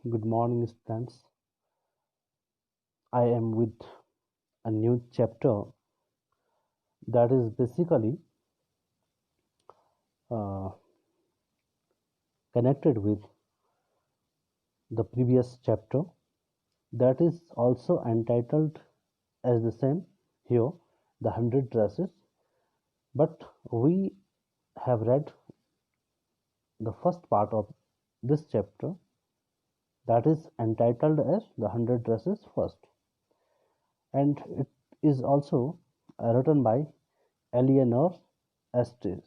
Good morning, students. I am with a new chapter that is basically uh, connected with the previous chapter that is also entitled as the same here, the 100 dresses. But we have read the first part of this chapter that is entitled as the 100 dresses first, and it is also written by Eleanor Estes.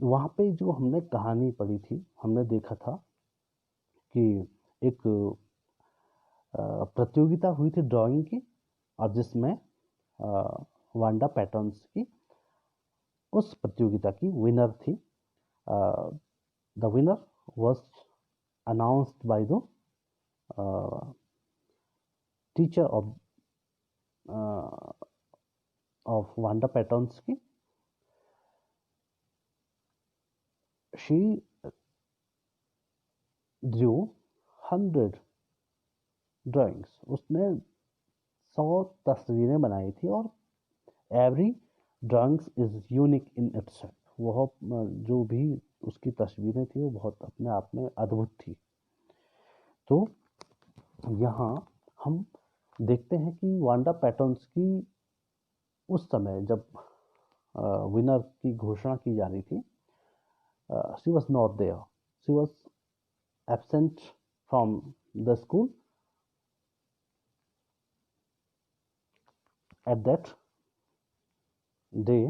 वहाँ पे जो हमने कहानी पढ़ी थी, हमने देखा था कि एक प्रतियोगिता हुई थी ड्राइंग की, और जिसमें वांडा पैटर्न्स की उस प्रतियोगिता की विनर थी. The winner was announced by the teacher of Wanda Petronski की. She drew 100 drawings. उसने 100 तस्वीरें बनाई थी और every drawings is unique in itself. वह जो भी उसकी तस्वीरें थी वो बहुत अपने आप में अद्भुत थी. तो यहाँ हम देखते हैं कि वांडा पैटर्न्स की उस समय जब विनर की घोषणा की जा रही थी, she was not there. She was absent from the school at that day.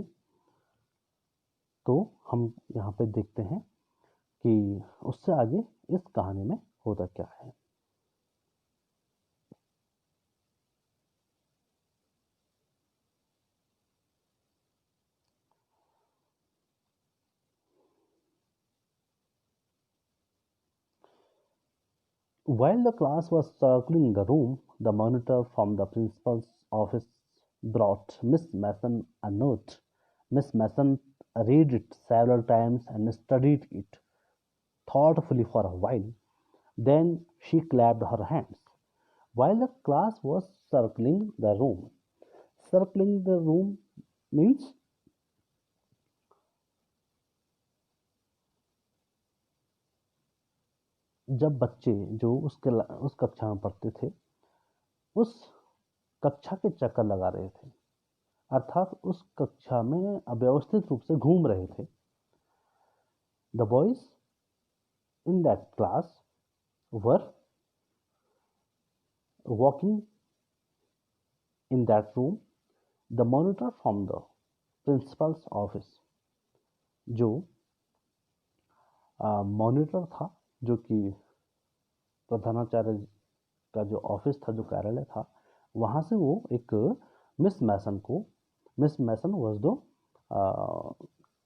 तो हम यहाँ पे देखते हैं कि उससे आगे इस कहानी में होता क्या है. While the class was circling the room, the monitor from the principal's office brought Miss Mason a note. Miss Mason read it several times and studied it thoughtfully for a while. Then she clapped her hands. While the class was circling the room means जब बच्चे जो उस कक्षा में पढ़ते थे उस कक्षा के चक्कर लगा रहे थे, अर्थात उस कक्षा में अव्यवस्थित रूप से घूम रहे थे. The boys in that class were walking in that room. The monitor from the principles office, जो मॉनिटर था, जो कि प्रधानाचार्य का जो ऑफिस था, जो कार्यालय था, वहां से वो एक Miss Mason was the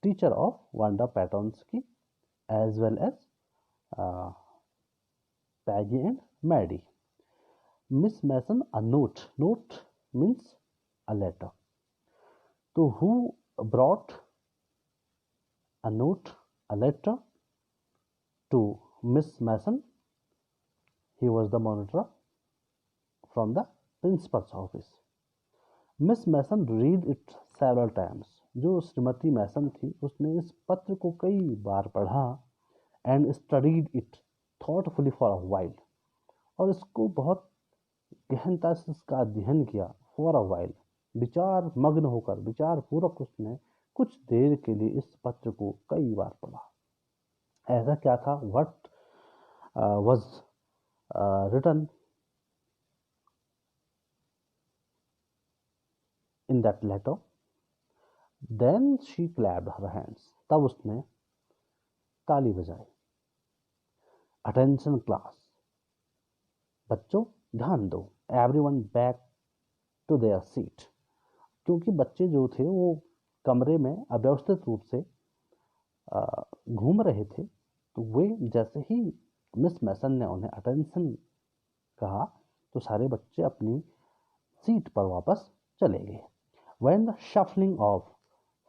teacher of Wanda Petronski की, as well as Peggy and Maddie. Miss Mason a note means a letter. So who brought a letter to Miss Mason? He was the monitor from the principal's office. Miss Mason read it several times. जो श्रीमती मैसन थी उसने इस पत्र को कई बार पढ़ा. And studied it thoughtfully for a while, और इसको बहुत गहनता से इसका अध्ययन किया. फॉर अ वाइल, विचार मग्न होकर, विचार पूर्वक उसने कुछ देर के लिए इस पत्र को कई बार पढ़ा. ऐसा क्या था? What was written in that letter? Then she clapped her hands. तब उसने ताली बजाई. अटेंशन क्लास, बच्चों ध्यान दो. Everyone back to their seat. क्योंकि बच्चे जो थे वो कमरे में अव्यवस्थित रूप से घूम रहे थे, तो वे जैसे ही मिस मैसन ने उन्हें अटेंशन कहा तो सारे बच्चे अपनी सीट पर वापस चले गए. When the shuffling of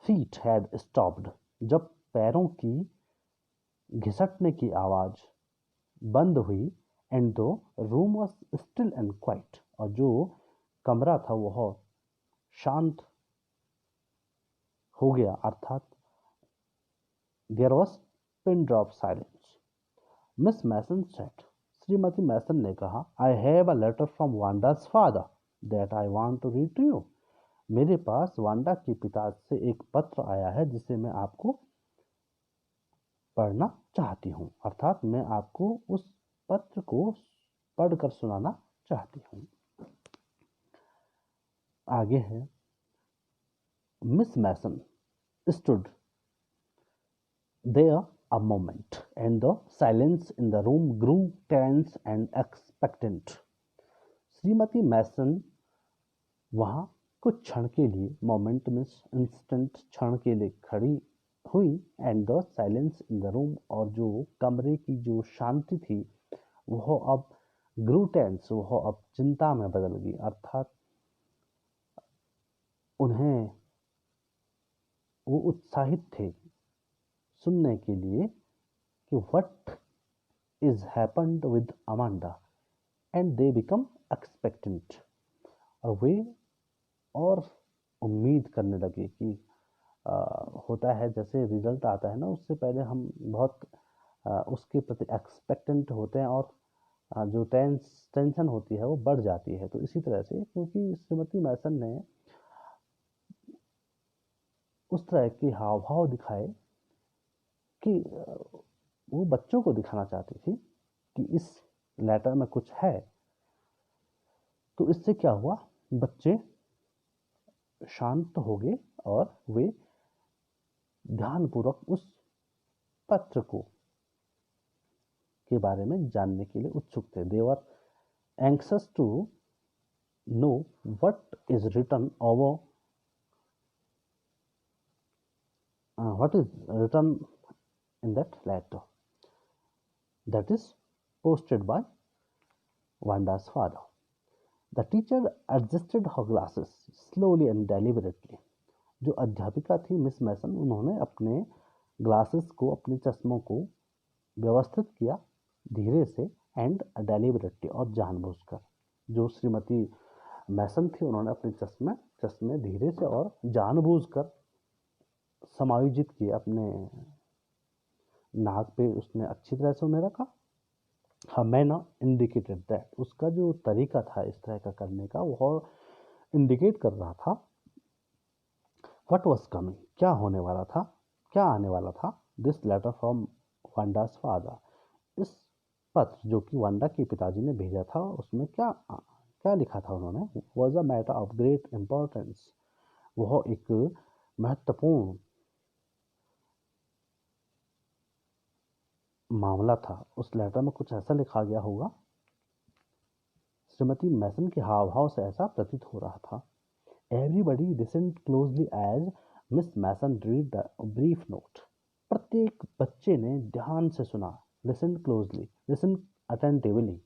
feet had stopped, जब पैरों की घिसटने की आवाज़ बंद हुई and the room was still and quiet, और जो कमरा था वह शांत हो गया, अर्थात there was pin drop silence. Miss Mason said, श्रीमती मैसन ने कहा, I have a letter from Wanda's father that I want to read to you. मेरे पास वांडा के पिता से एक पत्र आया है जिसे मैं आपको पढ़ना चाहती हूँ, अर्थात मैं आपको उस पत्र को पढ़कर सुनाना चाहती हूँ। आगे है, Miss Mason stood there a moment and the silence in the room grew tense and expectant. श्रीमती मैसन वहाँ कुछ क्षण के लिए, मोमेंट मीन्स इंस्टेंट, क्षण के लिए खड़ी हुई and the silence in the room, और जो कमरे की जो शांति थी वह अब ग्रू टेंस, वह अब चिंता में बदल गई, अर्थात उन्हें वो उत्साहित थे सुनने के लिए कि what is happened with Amanda, and they become expectant, और वे और उम्मीद करने लगे कि होता है जैसे रिजल्ट आता है ना, उससे पहले हम बहुत उसके प्रति एक्सपेक्टेंट होते हैं, और जो टेंशन होती है वो बढ़ जाती है। तो इसी तरह से, क्योंकि श्रीमती मैसन ने उस तरह के हाव भाव दिखाए कि वो बच्चों को दिखाना चाहती थी कि इस लेटर में कुछ है, तो इससे क्या हुआ, बच्चे शांत हो गए और वे ध्यानपूर्वक उस पत्र को के बारे में जानने के लिए उत्सुक थे। They were anxious to know what is written over what is written in that letter that is posted by Vanda's father. The teacher adjusted her glasses slowly and deliberately. जो अध्यापिका थी मिस मैसन, उन्होंने अपने ग्लासेस को, अपने चश्मों को व्यवस्थित किया धीरे से एंड डेलिबरेटली, और जानबूझकर। जो श्रीमती मैसन थी उन्होंने अपने चश्मे धीरे से और जानबूझकर समायोजित किए, अपने नाक पे उसने अच्छी तरह से उन्हें रखा। हाँ, मैनर इंडिकेटेड दैट, उसका जो तरीका था इस तरह का करने का, वह इंडिकेट कर रहा था व्हाट वाज कमिंग, क्या होने वाला था, क्या आने वाला था। This letter from Wanda's father, इस पत्र जो कि वांडा के पिताजी ने भेजा था, उसमें क्या क्या लिखा था उन्होंने, was a matter of great importance, वह एक महत्वपूर्ण मामला था। उस लेटर में कुछ ऐसा लिखा गया होगा, श्रीमती मैसन के हाव भाव से ऐसा प्रतीत हो रहा था। Everybody listened closely as miss Mason read the brief note, प्रत्येक बच्चे ने ध्यान से सुना, लिसन क्लोजली, लिसन अटेंटिवली,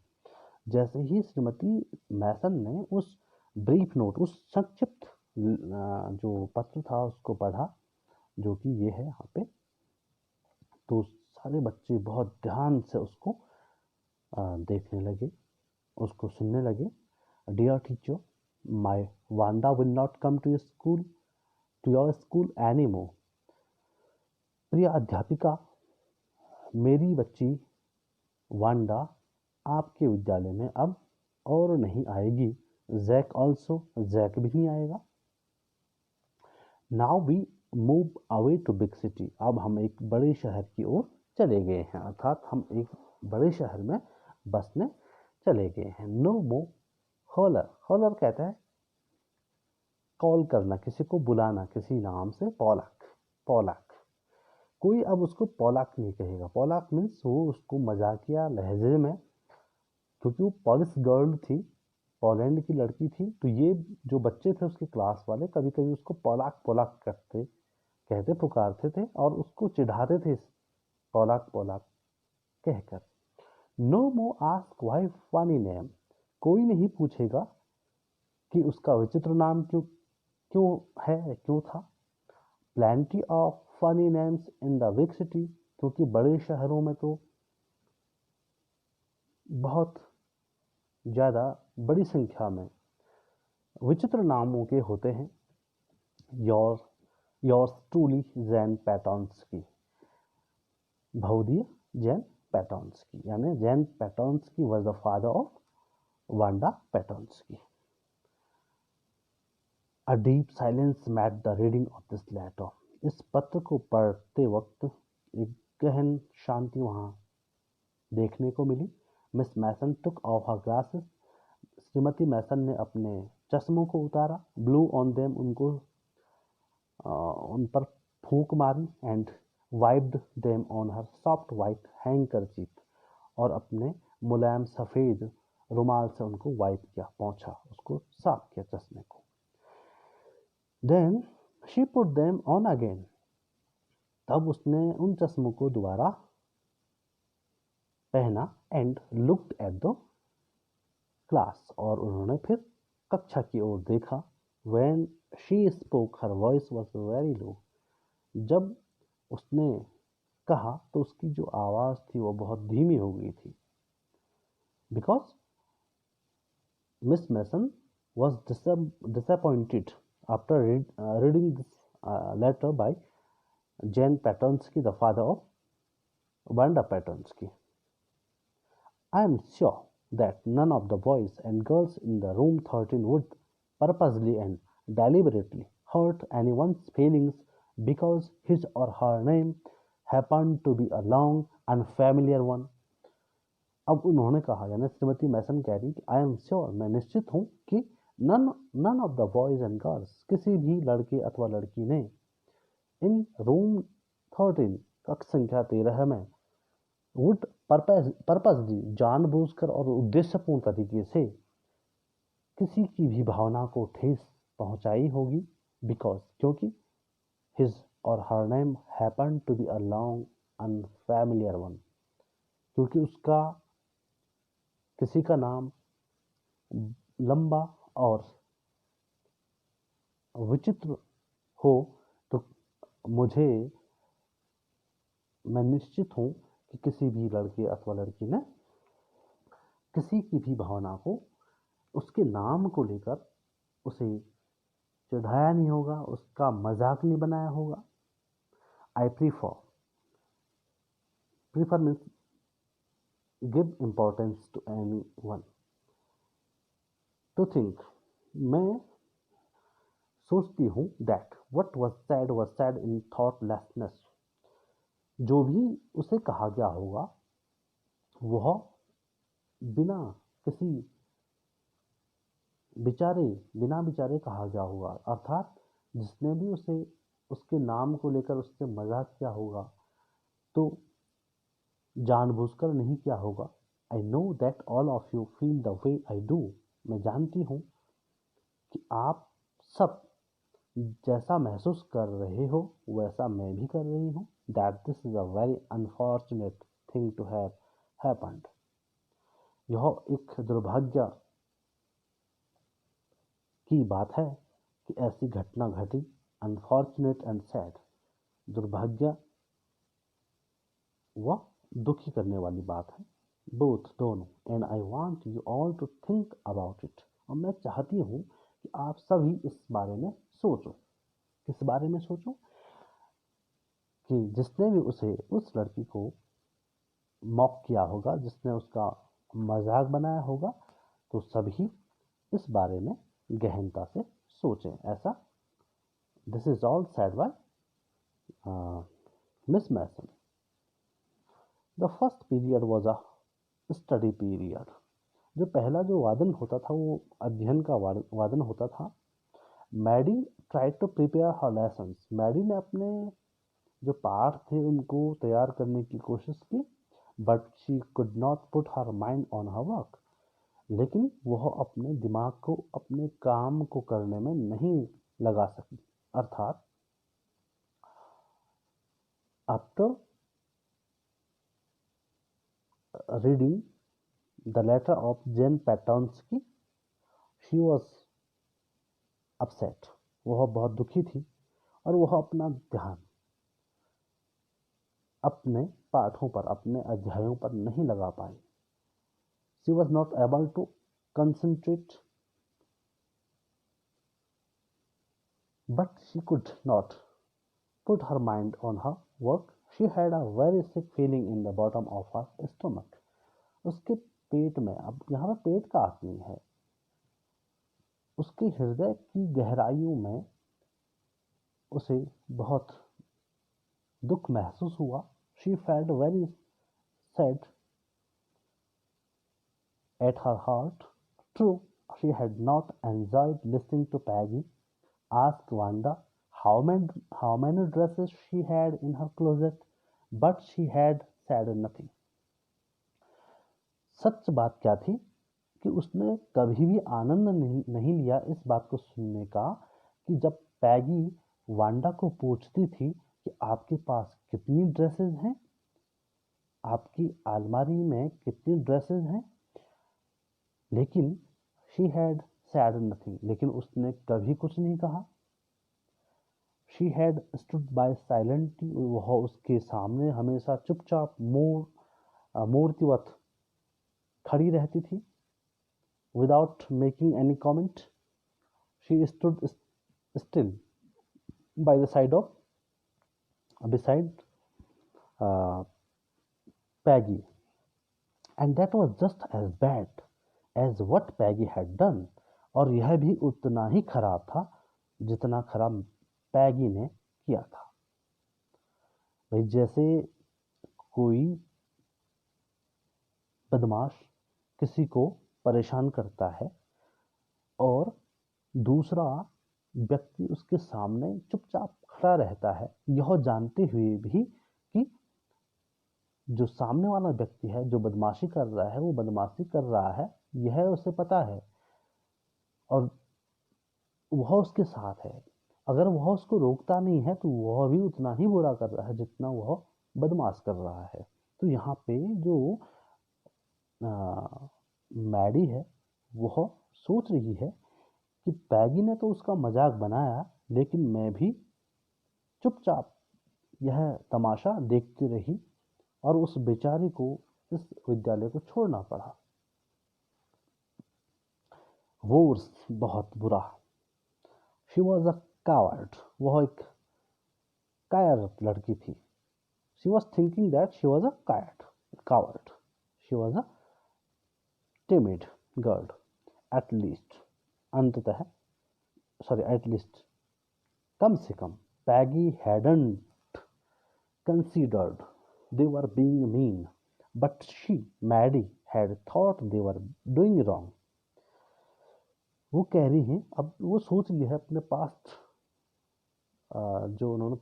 जैसे ही श्रीमती मैसन ने उस ब्रीफ नोट, उस संक्षिप्त जो पत्र था उसको पढ़ा, जो कि ये है यहाँ पे, तो सारे बच्चे बहुत ध्यान से उसको देखने लगे, उसको सुनने लगे। Dear teacher, my Wanda will not come to your school any more. प्रिय अध्यापिका, मेरी बच्ची वांडा आपके विद्यालय में अब और नहीं आएगी। जैक ऑल्सो, जैक भी नहीं आएगा। Now we move away to big city, अब हम एक बड़े शहर की ओर चले गए हैं, अर्थात हम एक बड़े शहर में बसने चले गए हैं। नो मो हॉलर, हॉलर कहता है कॉल करना, किसी को बुलाना किसी नाम से, पॉलक, पॉलक। कोई अब उसको पॉलक नहीं कहेगा। पॉलक मीन्स वो उसको मजाकिया लहजे में, क्योंकि वो पॉलिश गर्ल थी, पोलैंड की लड़की थी, तो ये जो बच्चे थे उसके क्लास वाले कभी कभी उसको पॉलक पॉलक कहते पुकारते थे और उसको चिढ़ाते थे पॉलक पॉलक कहकर। नो मो आस्क वाई फनी नेम, कोई नहीं पूछेगा कि उसका विचित्र नाम क्यों था। Plenty of funny names in the big city, क्योंकि बड़े शहरों में तो बहुत ज़्यादा बड़ी संख्या में विचित्र नामों के होते हैं। योर्स ट्रूली जैन पैटर्न्स्की, भवदीय जैन पैटर्न्स्की, यानी Jan Petronski was the father of Wanda Petronski. A deep silence met the reading of this letter. इस पत्र को पढ़ते वक्त एक गहन शांति वहाँ देखने को मिली। Miss Mason took off her glasses. श्रीमती मैसन ने अपने चश्मों को उतारा। Blew on them, उन पर फूंक मारी। And wiped them on her soft white handkerchief. और अपने मुलायम सफ़ेद रुमाल से उनको वाइप किया, पोंछा, उसको साफ किया चश्मे को। Then she put them on again. तब उसने उन चश्मों को दोबारा पहना। And looked at the class. और उन्होंने फिर कक्षा की ओर देखा। When she spoke, her voice was very low. जब उसने कहा तो उसकी जो आवाज़ थी वो बहुत धीमी हो गई थी। Because Miss Mason was disappointed after reading this letter by Jane Pattonsky, the father of Wanda Pattonsky. I am sure that none of the boys and girls in the room 13 would purposely and deliberately hurt anyone's feelings because his or her name happened to be a long, unfamiliar one. अब उन्होंने कहा, यानी श्रीमती मैसन कह रही कि I am sure, मैं निश्चित हूँ कि none of the boys and girls, किसी भी लड़के अथवा लड़की ने इन रूम 13, कक्ष संख्या 13 में वुड पर्पसली, जानबूझकर और उद्देश्यपूर्ण तरीके से किसी की भी भावना को ठेस पहुंचाई होगी। बिकॉज, क्योंकि हिज और her name happen to be a long unfamiliar one, क्योंकि उसका किसी का नाम लंबा और विचित्र हो, तो मैं निश्चित हूँ कि किसी भी लड़के अथवा लड़की ने किसी की भी भावना को उसके नाम को लेकर उसे चिढ़ाया नहीं होगा, उसका मजाक नहीं बनाया होगा। I prefer means give importance to any one. To think, मैं सोचती हूँ that what was said in thoughtlessness, जो भी उसे कहा गया होगा वह बिना विचारे कहा गया होगा। अर्थात जिसने भी उसे उसके नाम को लेकर उससे मजाक किया होगा तो जानबूझकर नहीं किया होगा। I know that all of you feel the way I do, मैं जानती हूँ कि आप सब जैसा महसूस कर रहे हो वैसा मैं भी कर रही हूँ। That this is a very unfortunate thing to have happened, यह एक दुर्भाग्य की बात है कि ऐसी घटना घटी। अनफॉर्चुनेट एंड सैड, दुर्भाग्य व दुखी करने वाली बात है, बोथ, दोनों। And I want you all to think about it, और मैं चाहती हूँ कि आप सभी इस बारे में सोचो। किस बारे में सोचो? कि जिसने भी उस लड़की को मॉक किया होगा, जिसने उसका मजाक बनाया होगा, तो सभी इस बारे में गहनता से सोचें। ऐसा this is all said by miss Mason. The first period was a study period. जो पहला जो वादन होता था वो अध्ययन का वादन होता था। Maddie try to prepare her lessons, Maddie ने अपने जो पाठ थे उनको तैयार करने की कोशिश की। But she could not put her mind on her work, लेकिन वह अपने दिमाग को अपने काम को करने में नहीं लगा सकी। अर्थात after reading the letter of Jan Petronski she was upset, वह बहुत दुखी थी और वह अपना ध्यान अपने पाठों पर, अपने अध्यायों पर नहीं लगा पाई। She was not able to concentrate, but she could not put her mind on her work. She had a very sick feeling in the bottom of her stomach. उसके पेट में, अब यहाँ पे पेट का अर्थ नहीं है, उसके हृदय की गहराइयों में उसे बहुत दुख महसूस हुआ। She felt very sad at her heart. True, she had not enjoyed listening to Peggy ask Wanda how many dresses she had in her closet, but she had said nothing. सच बात क्या थी कि उसने कभी भी आनंद नहीं लिया इस बात को सुनने का कि जब पैगी वांडा को पूछती थी कि आपके पास कितनी ड्रेसेस हैं, आपकी अलमारी में कितनी ड्रेसेस हैं, लेकिन शी हैड सैड नथिंग, लेकिन उसने कभी कुछ नहीं कहा। She had stood by silently, वह उसके सामने हमेशा चुपचाप मूर्तिवत खड़ी रहती थी। Without making any comment she stood still by the side of beside Peggy, and that was just as bad as what Peggy had done. और यह भी उतना ही खराब था जितना खराब पैगी ने किया था। भाई जैसे कोई बदमाश किसी को परेशान करता है और दूसरा व्यक्ति उसके सामने चुपचाप खड़ा रहता है, यह जानते हुए भी कि जो सामने वाला व्यक्ति है जो बदमाशी कर रहा है वो बदमाशी कर रहा है, यह उसे पता है और वह उसके साथ है। अगर वह उसको रोकता नहीं है तो वह भी उतना ही बुरा कर रहा है जितना वह बदमाश कर रहा है। तो यहाँ पे जो मैडी है वह सोच रही है कि पैगी ने तो उसका मजाक बनाया, लेकिन मैं भी चुपचाप यह तमाशा देखती रही और उस बेचारी को इस विद्यालय को छोड़ना पड़ा। वर्स, बहुत बुरा। शी वॉज अ कावर्ड, वह एक कायर लड़की थी। She was thinking that she was a coward, she was a timid girl, at least, अंततः at least, कम से कम Peggy hadn't considered they were being mean, but Maddie, had thought they were doing wrong. वो कह रही हैं, अब वो सोच रही है अपने पास्ट, जो उन्होंने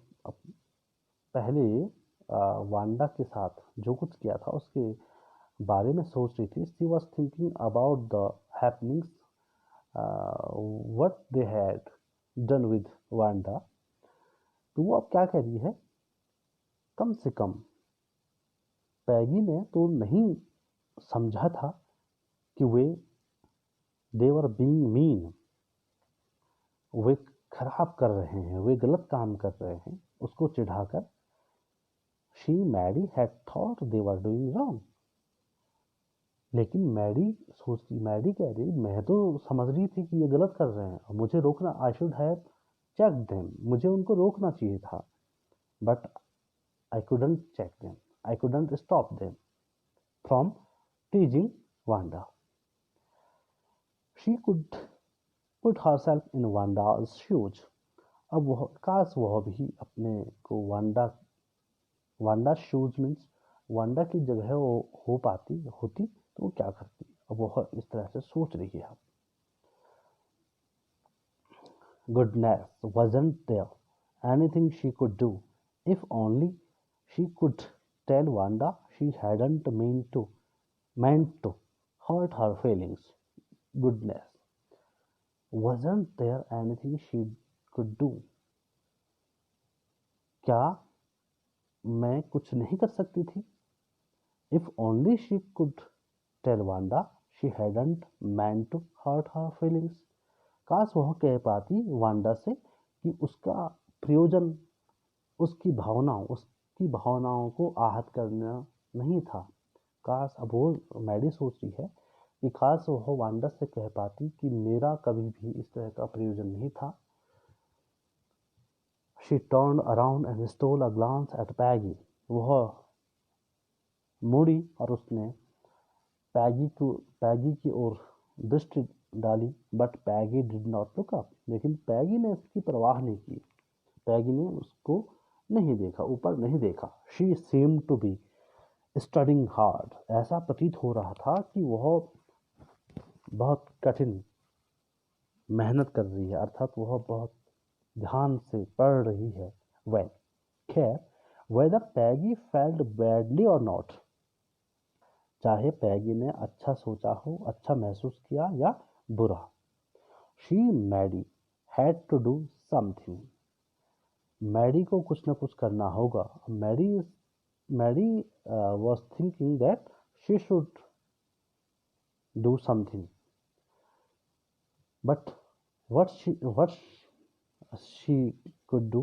पहले वांडा के साथ जो कुछ किया था उसके बारे में सोच रही थी। She was thinking about the happenings what they had done with Wanda. तो वो अब क्या कह रही है, कम से कम पैगी ने तो नहीं समझा था कि दे वर बीइंग मीन, वे खराब कर रहे हैं, वे गलत काम कर रहे हैं, उसको चिढ़ाकर she Maddie had thought they were doing wrong. लेकिन मैडी कह रही, मैं तो समझ रही थी कि ये गलत कर रहे हैं और मुझे रोकना, I should have check them, मुझे उनको रोकना चाहिए था, but I couldn't check them, I couldn't stop them from teasing Wanda. She could put herself in Wanda's shoes. अब वह काश वह भी अपने को वांडा शूज मीन्स वांडा की जगह हो पाती होती तो वो क्या करती। अब वह इस तरह से सोच रही है। Goodness, wasn't there anything she could do? If only she could tell Wanda she hadn't meant to hurt her feelings. Goodness, wasn't there anything she could do? क्या मैं कुछ नहीं कर सकती थी? If only she could tell Wanda she hadn't meant to hurt her feelings. काश वह कह पाती वांडा से कि उसका प्रयोजन, उसकी भावनाओं, की भावनाओं को आहत करना नहीं था। काश, अब वो मैडी सोच रही है कि काश वो वांडा से कह पाती कि मेरा कभी भी इस तरह का प्रयोजन नहीं था। She turned around and stole a glance at Peggy. वह मुड़ी और उसने पैगी की ओर दृष्टि डाली, but Peggy did not look up. लेकिन पैगी ने इसकी परवाह नहीं की। पैगी ने उसको नहीं देखा, ऊपर नहीं देखा। She seemed to be studying hard. ऐसा प्रतीत हो रहा था कि वह बहुत कठिन मेहनत कर रही है, अर्थात वह बहुत ध्यान से पढ़ रही है। वेल, खैर, वेदर पैगी फेल्ट बैडली और नॉट, चाहे पैगी ने अच्छा सोचा हो, अच्छा महसूस किया या बुरा, she Maddie had to do something. Maddie को कुछ न कुछ करना होगा। Maddie was thinking that she should do something, but what she could do,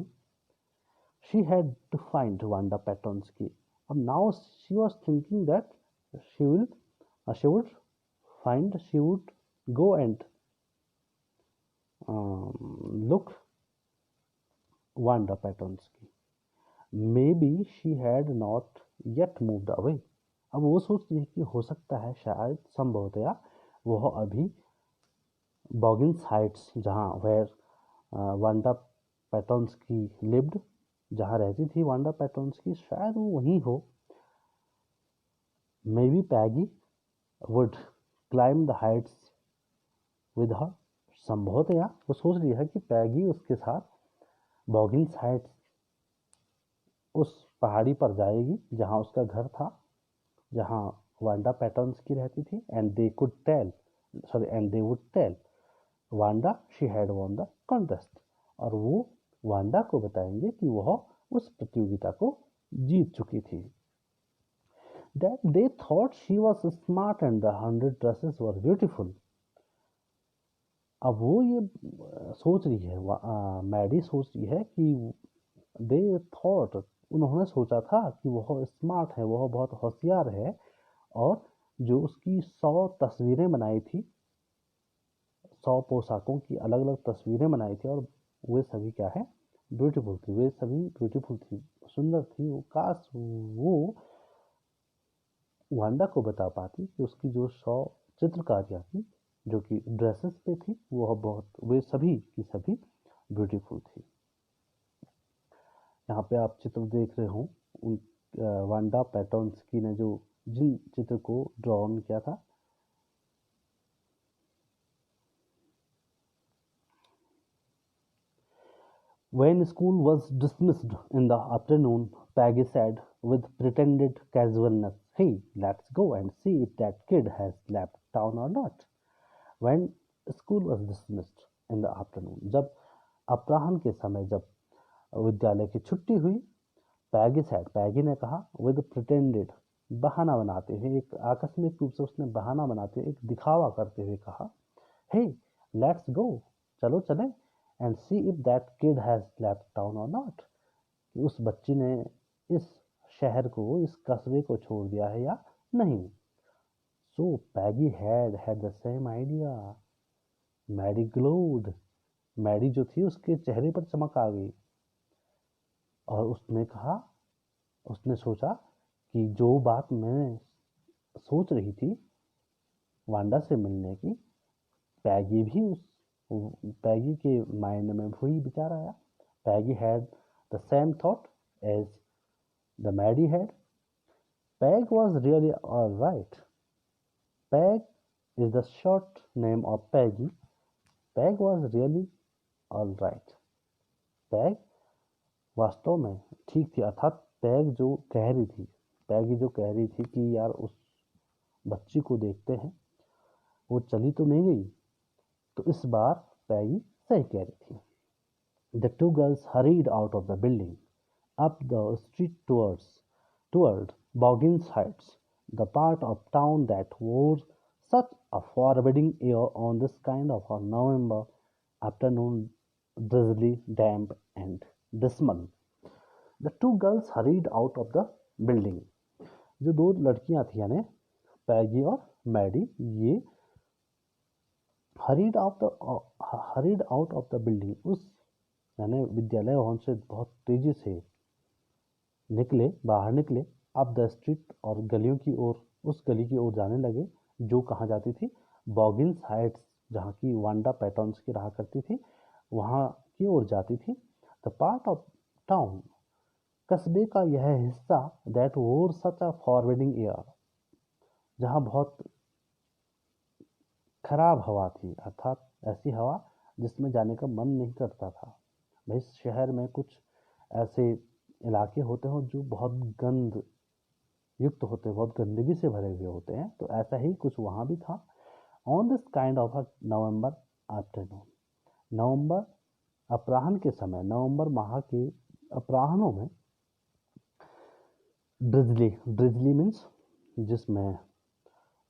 she had to find Wanda Patonsky. And now she was thinking that she will she would go and look Wanda Patonsky. Maybe she had not yet moved away. अब वो सोच रही है कि हो सकता है, शायद, संभवतया वह अभी बॉगिन्स हाइट्स, जहाँ वेयर वांडा पैटोन्स्की लिव्ड, जहाँ रहती थी वांडा पैटोन्स्की, शायद वो वहीं हो। Maybe Peggy would climb the heights with her. संभवतया वो सोच रही है कि पैगी उसके साथ बॉगिन्स हाइट्स, उस पहाड़ी पर जाएगी जहाँ उसका घर था, जहाँ वांडा पैटर्न्सकी रहती थी। And they would tell Wanda she had won the contest, और वो वांडा को बताएंगे कि वह उस प्रतियोगिता को जीत चुकी थी। That they thought she was smart and the 100 dresses were beautiful. अब वो ये सोच रही है, मैडी सोच रही है कि दे थॉट, उन्होंने सोचा था कि वह स्मार्ट है, वह बहुत होशियार है, और जो उसकी 100 तस्वीरें बनाई थी, 100 पोशाकों की अलग अलग तस्वीरें बनाई थी, और वे सभी क्या है, ब्यूटीफुल थी। वे सभी ब्यूटीफुल थी, सुंदर थी। काश वो वांडा को बता पाती कि उसकी जो 100 चित्रकारियाँ थी, जो कि ड्रेसेस पे थी, वे सभी की सभी ब्यूटीफुल थी। यहाँ पे आप चित्र देख रहे हो, वांडा पैटर्न्सकी ने जिन चित्र को ड्रॉ ऑन किया था। When school was dismissed in the afternoon, Peggy said with pretended casualness, "Hey, let's go and see if that kid has left town or not." When school was dismissed in the afternoon, जब अपराह्न के समय जब विद्यालय की छुट्टी हुई, पैगी ने कहा, with pretended, बहाना बनाते हुए, एक आकस्मिक रूप से उसने बहाना बनाते हुए, एक दिखावा करते हुए कहा, "Hey, let's go, चलो चलें, and see if that kid has left town or not." कि उस बच्ची ने इस शहर को, इस कस्बे को छोड़ दिया है या नहीं। So Peggy had the same idea. Maddie glowed. Maddie जो थी, उसके चेहरे पर चमक आ गई, और उसने सोचा कि जो बात मैं सोच रही थी वांडा से मिलने की, पैगी के माइंड में वही विचार आया। Peggy had the same thought as the Maddie had. Peg was really all right. Peg is the short name of Peggy. Peg was really all right. Peg वास्तव में ठीक थी, अर्थात पैगी जो कह रही थी कि यार, उस बच्ची को देखते हैं, वो चली तो नहीं गई। तो इस बार पैगी सही कह रही थी। The two girls hurried out of the building, up the street toward Boggins Heights, the part of town that wore such a forbidding air on this kind of a November afternoon, drizzly, damp, and dismal. The two girls hurried out of the building. जो दो लड़कियां थी यानी पैगी और Maddie, ये hurried out of the building, उस यानी विद्यालय भवन से बहुत तेजी से बाहर निकले। अब द स्ट्रीट, और गलियों की ओर, उस गली की ओर जाने लगे जो कहाँ जाती थी, बॉगिन्स हाइट्स, जहाँ की वांडा पैटर्न्स की रहा करती थी, वहाँ की ओर जाती थी। द पार्ट ऑफ टाउन, कस्बे का यह हिस्सा, दैट वोर सच अ फॉरवर्डिंग एयर, जहाँ बहुत खराब हवा थी, अर्थात ऐसी हवा जिसमें जाने का मन नहीं करता था। भाई शहर में कुछ ऐसे इलाके होते हैं जो बहुत गंद युक्त होते हैं, बहुत गंदगी से भरे हुए होते हैं, तो ऐसा ही कुछ वहाँ भी था। On this kind of a November afternoon, नवंबर अपराह्न के समय, नवंबर माह के अपराह्नों में, ड्रिजली मीन्स जिसमें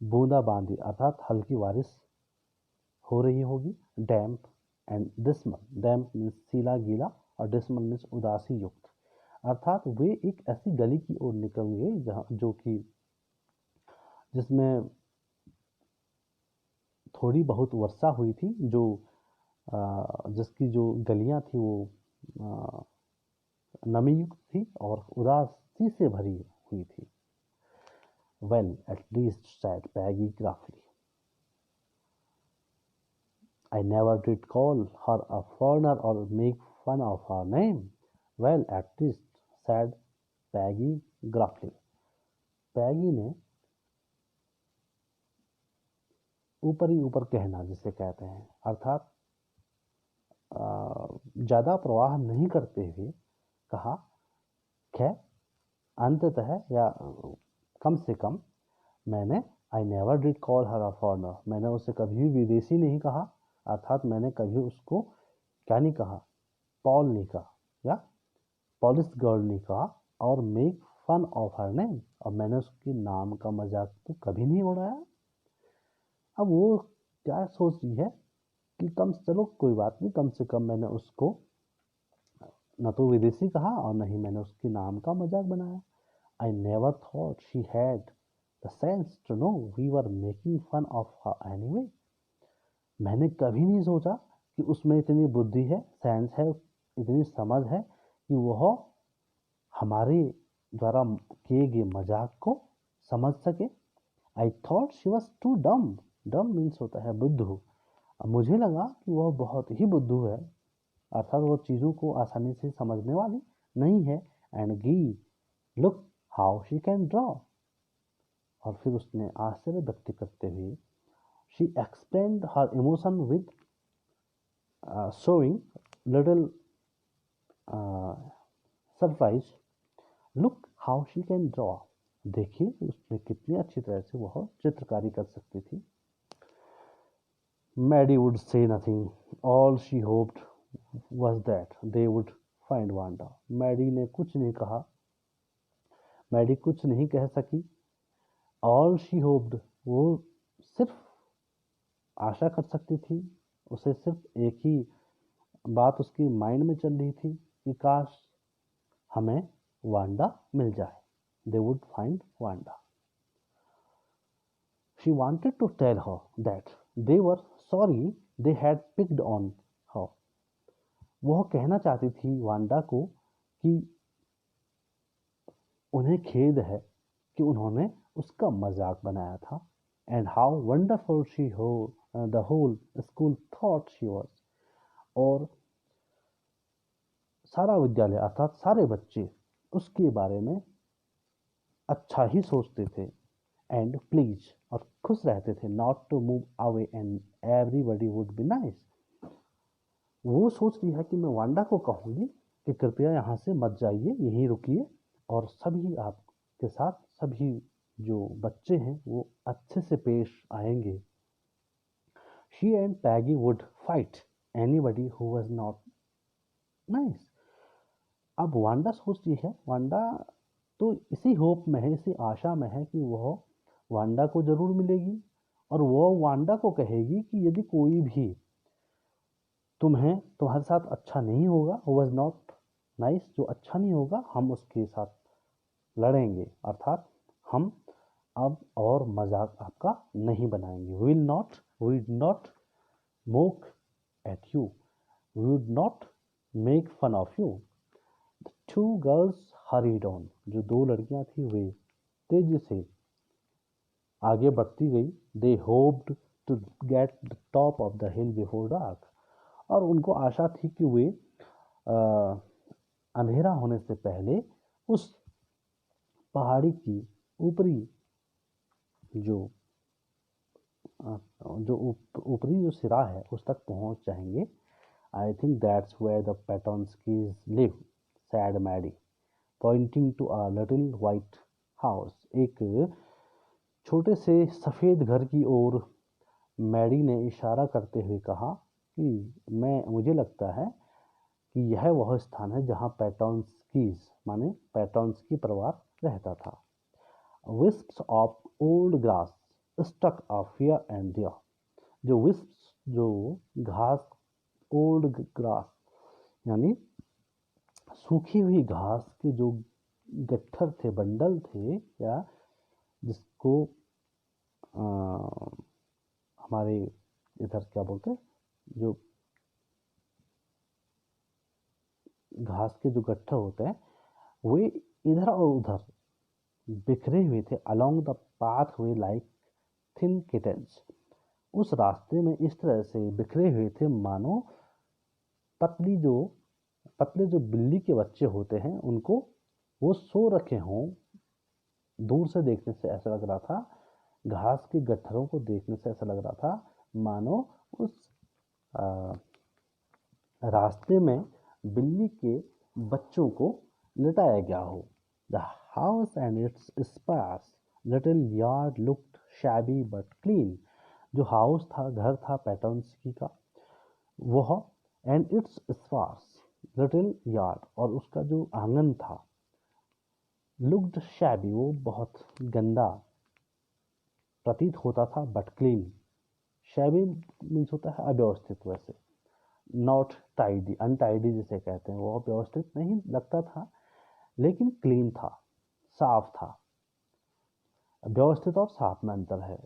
बूंदाबांदी अर्थात हल्की बारिश हो रही होगी, डैम्प एंड डिस्मल, डैम्प मीन्स सीला गीला और डिस्मल मीन्स उदासी युक्त, अर्थात वे एक ऐसी गली की ओर निकल गए जहाँ जो कि जिसमें थोड़ी बहुत वर्षा हुई थी, जो जिसकी जो गलियां थी वो नमी युक्त थी और उदासी से भरी हुई थी। Well, at least, said Peggy gruffly. I never did call her a foreigner or make fun of her name. Well, at least, said Peggy gruffly. Peggy ने ऊपर ही ऊपर कहना जिसे कहते हैं, अर्थात ज़्यादा प्रवाह नहीं करते हुए कहा, खैर अंततः या कम से कम मैंने I never did call her a foreigner, मैंने उसे कभी भी विदेशी नहीं कहा, अर्थात मैंने कभी उसको क्या नहीं कहा, पॉल नहीं कहा या पॉलिश गर्ल नहीं कहा, और make fun of her name, और मैंने उसके नाम का मजाक तो कभी नहीं उड़ाया। अब वो क्या सोच रही है कि चलो कोई बात नहीं, कम से कम मैंने उसको न तो विदेशी कहा और न ही मैंने उसके नाम का मजाक बनाया। I never thought she had the sense to know we were making fun of her anyway. मैंने कभी नहीं सोचा कि उसमें इतनी बुद्धि है, सेंस है, इतनी समझ है कि वह हमारे द्वारा किए गए मजाक को समझ सके। I thought she was too dumb. Dumb means होता है बुद्धू। मुझे लगा कि वह बहुत ही बुद्धू है, अर्थात वो चीज़ों को आसानी से समझने वाली नहीं है। एंड गी look how she can draw, और फिर उसने आश्चर्य व्यक्त करते हुए she explained her emotion with showing little surprise, look how she can draw, देखिए उसने कितनी अच्छी तरह से वह चित्रकारी कर सकती थी। Maddie would say nothing, all she hoped was that they would find Wanda. Maddie ने कुछ नहीं कहा, मैडी कुछ नहीं कह सकी। All she hoped, वो सिर्फ आशा कर सकती थी, उसे सिर्फ एक ही बात उसकी माइंड में चल रही थी कि काश हमें वांडा मिल जाए। They would find Wanda. She wanted to tell her that they were sorry they had picked on her. वह कहना चाहती थी वांडा को कि उन्हें खेद है कि उन्होंने उसका मजाक बनाया था। एंड हाउ वंडरफुल शी हो the whole school thought she was, और सारा विद्यालय अर्थात सारे बच्चे उसके बारे में अच्छा ही सोचते थे। एंड प्लीज, और खुश रहते थे, not to move away and everybody would be nice. वो सोच रही है कि मैं वांडा को कहूँगी कि कृपया यहाँ से मत जाइए, यहीं रुकिए, और सभी आपके साथ सभी जो बच्चे हैं वो अच्छे से पेश आएंगे। She and Peggy would fight anybody who was not nice. अब वांडा सोच रही है, वांडा तो इसी होप में है, इसी आशा में है कि वह वांडा को जरूर मिलेगी, और वह वांडा को कहेगी कि यदि कोई भी तुम्हारे साथ अच्छा नहीं होगा, who was not नाइस जो अच्छा नहीं होगा हम उसके साथ लड़ेंगे, अर्थात हम अब और मजाक आपका नहीं बनाएंगे। We will not mock at you, we would not make fun of you. Two girls hurried on, जो दो लड़कियां थी वे तेजी से आगे बढ़ती गई। They hoped to get the top of the hill before dark, और उनको आशा थी कि वे अंधेरा होने से पहले उस पहाड़ी की ऊपरी जो ऊपरी जो सिरा है उस तक पहुंच जाएंगे। I think that's where the Petronskis live, said Maddie, pointing to a little white house. एक छोटे से सफ़ेद घर की ओर मैडी ने इशारा करते हुए कहा कि मुझे लगता है कि यह वह स्थान है जहाँ पेटोन्स्कीज माने पेटोन्स्की परिवार रहता था। wisps of old grass stuck up here and there, जो wisps जो घास, ओल्ड ग्रास यानी सूखी हुई घास के जो गट्ठर थे, बंडल थे, या जिसको हमारे इधर क्या बोलते हैं, जो घास के जो गट्ठर होते हैं वे इधर और उधर बिखरे हुए थे। Along the path way like thin kittens, उस रास्ते में इस तरह से बिखरे हुए थे मानो पतली जो पतले जो बिल्ली के बच्चे होते हैं उनको वो सो रखे हों। दूर से देखने से ऐसा लग रहा था, घास के गट्ठरों को देखने से ऐसा लग रहा था मानो उस रास्ते में बिल्ली के बच्चों को लिटाया गया हो। The house and its sparse little yard looked shabby but clean, जो हाउस था, घर था पेटोन्स्की का, वह and its sparse little yard, और उसका जो आंगन था, लुक्ड शैबी वो बहुत गंदा प्रतीत होता था, बट क्लीन, शैबी मीन्स होता है अव्यवस्थित, वैसे नॉट टाइडी, अनटाइडी जिसे कहते हैं, वो व्यवस्थित नहीं लगता था लेकिन क्लीन था, साफ था। व्यवस्थित और साफ में अंतर है।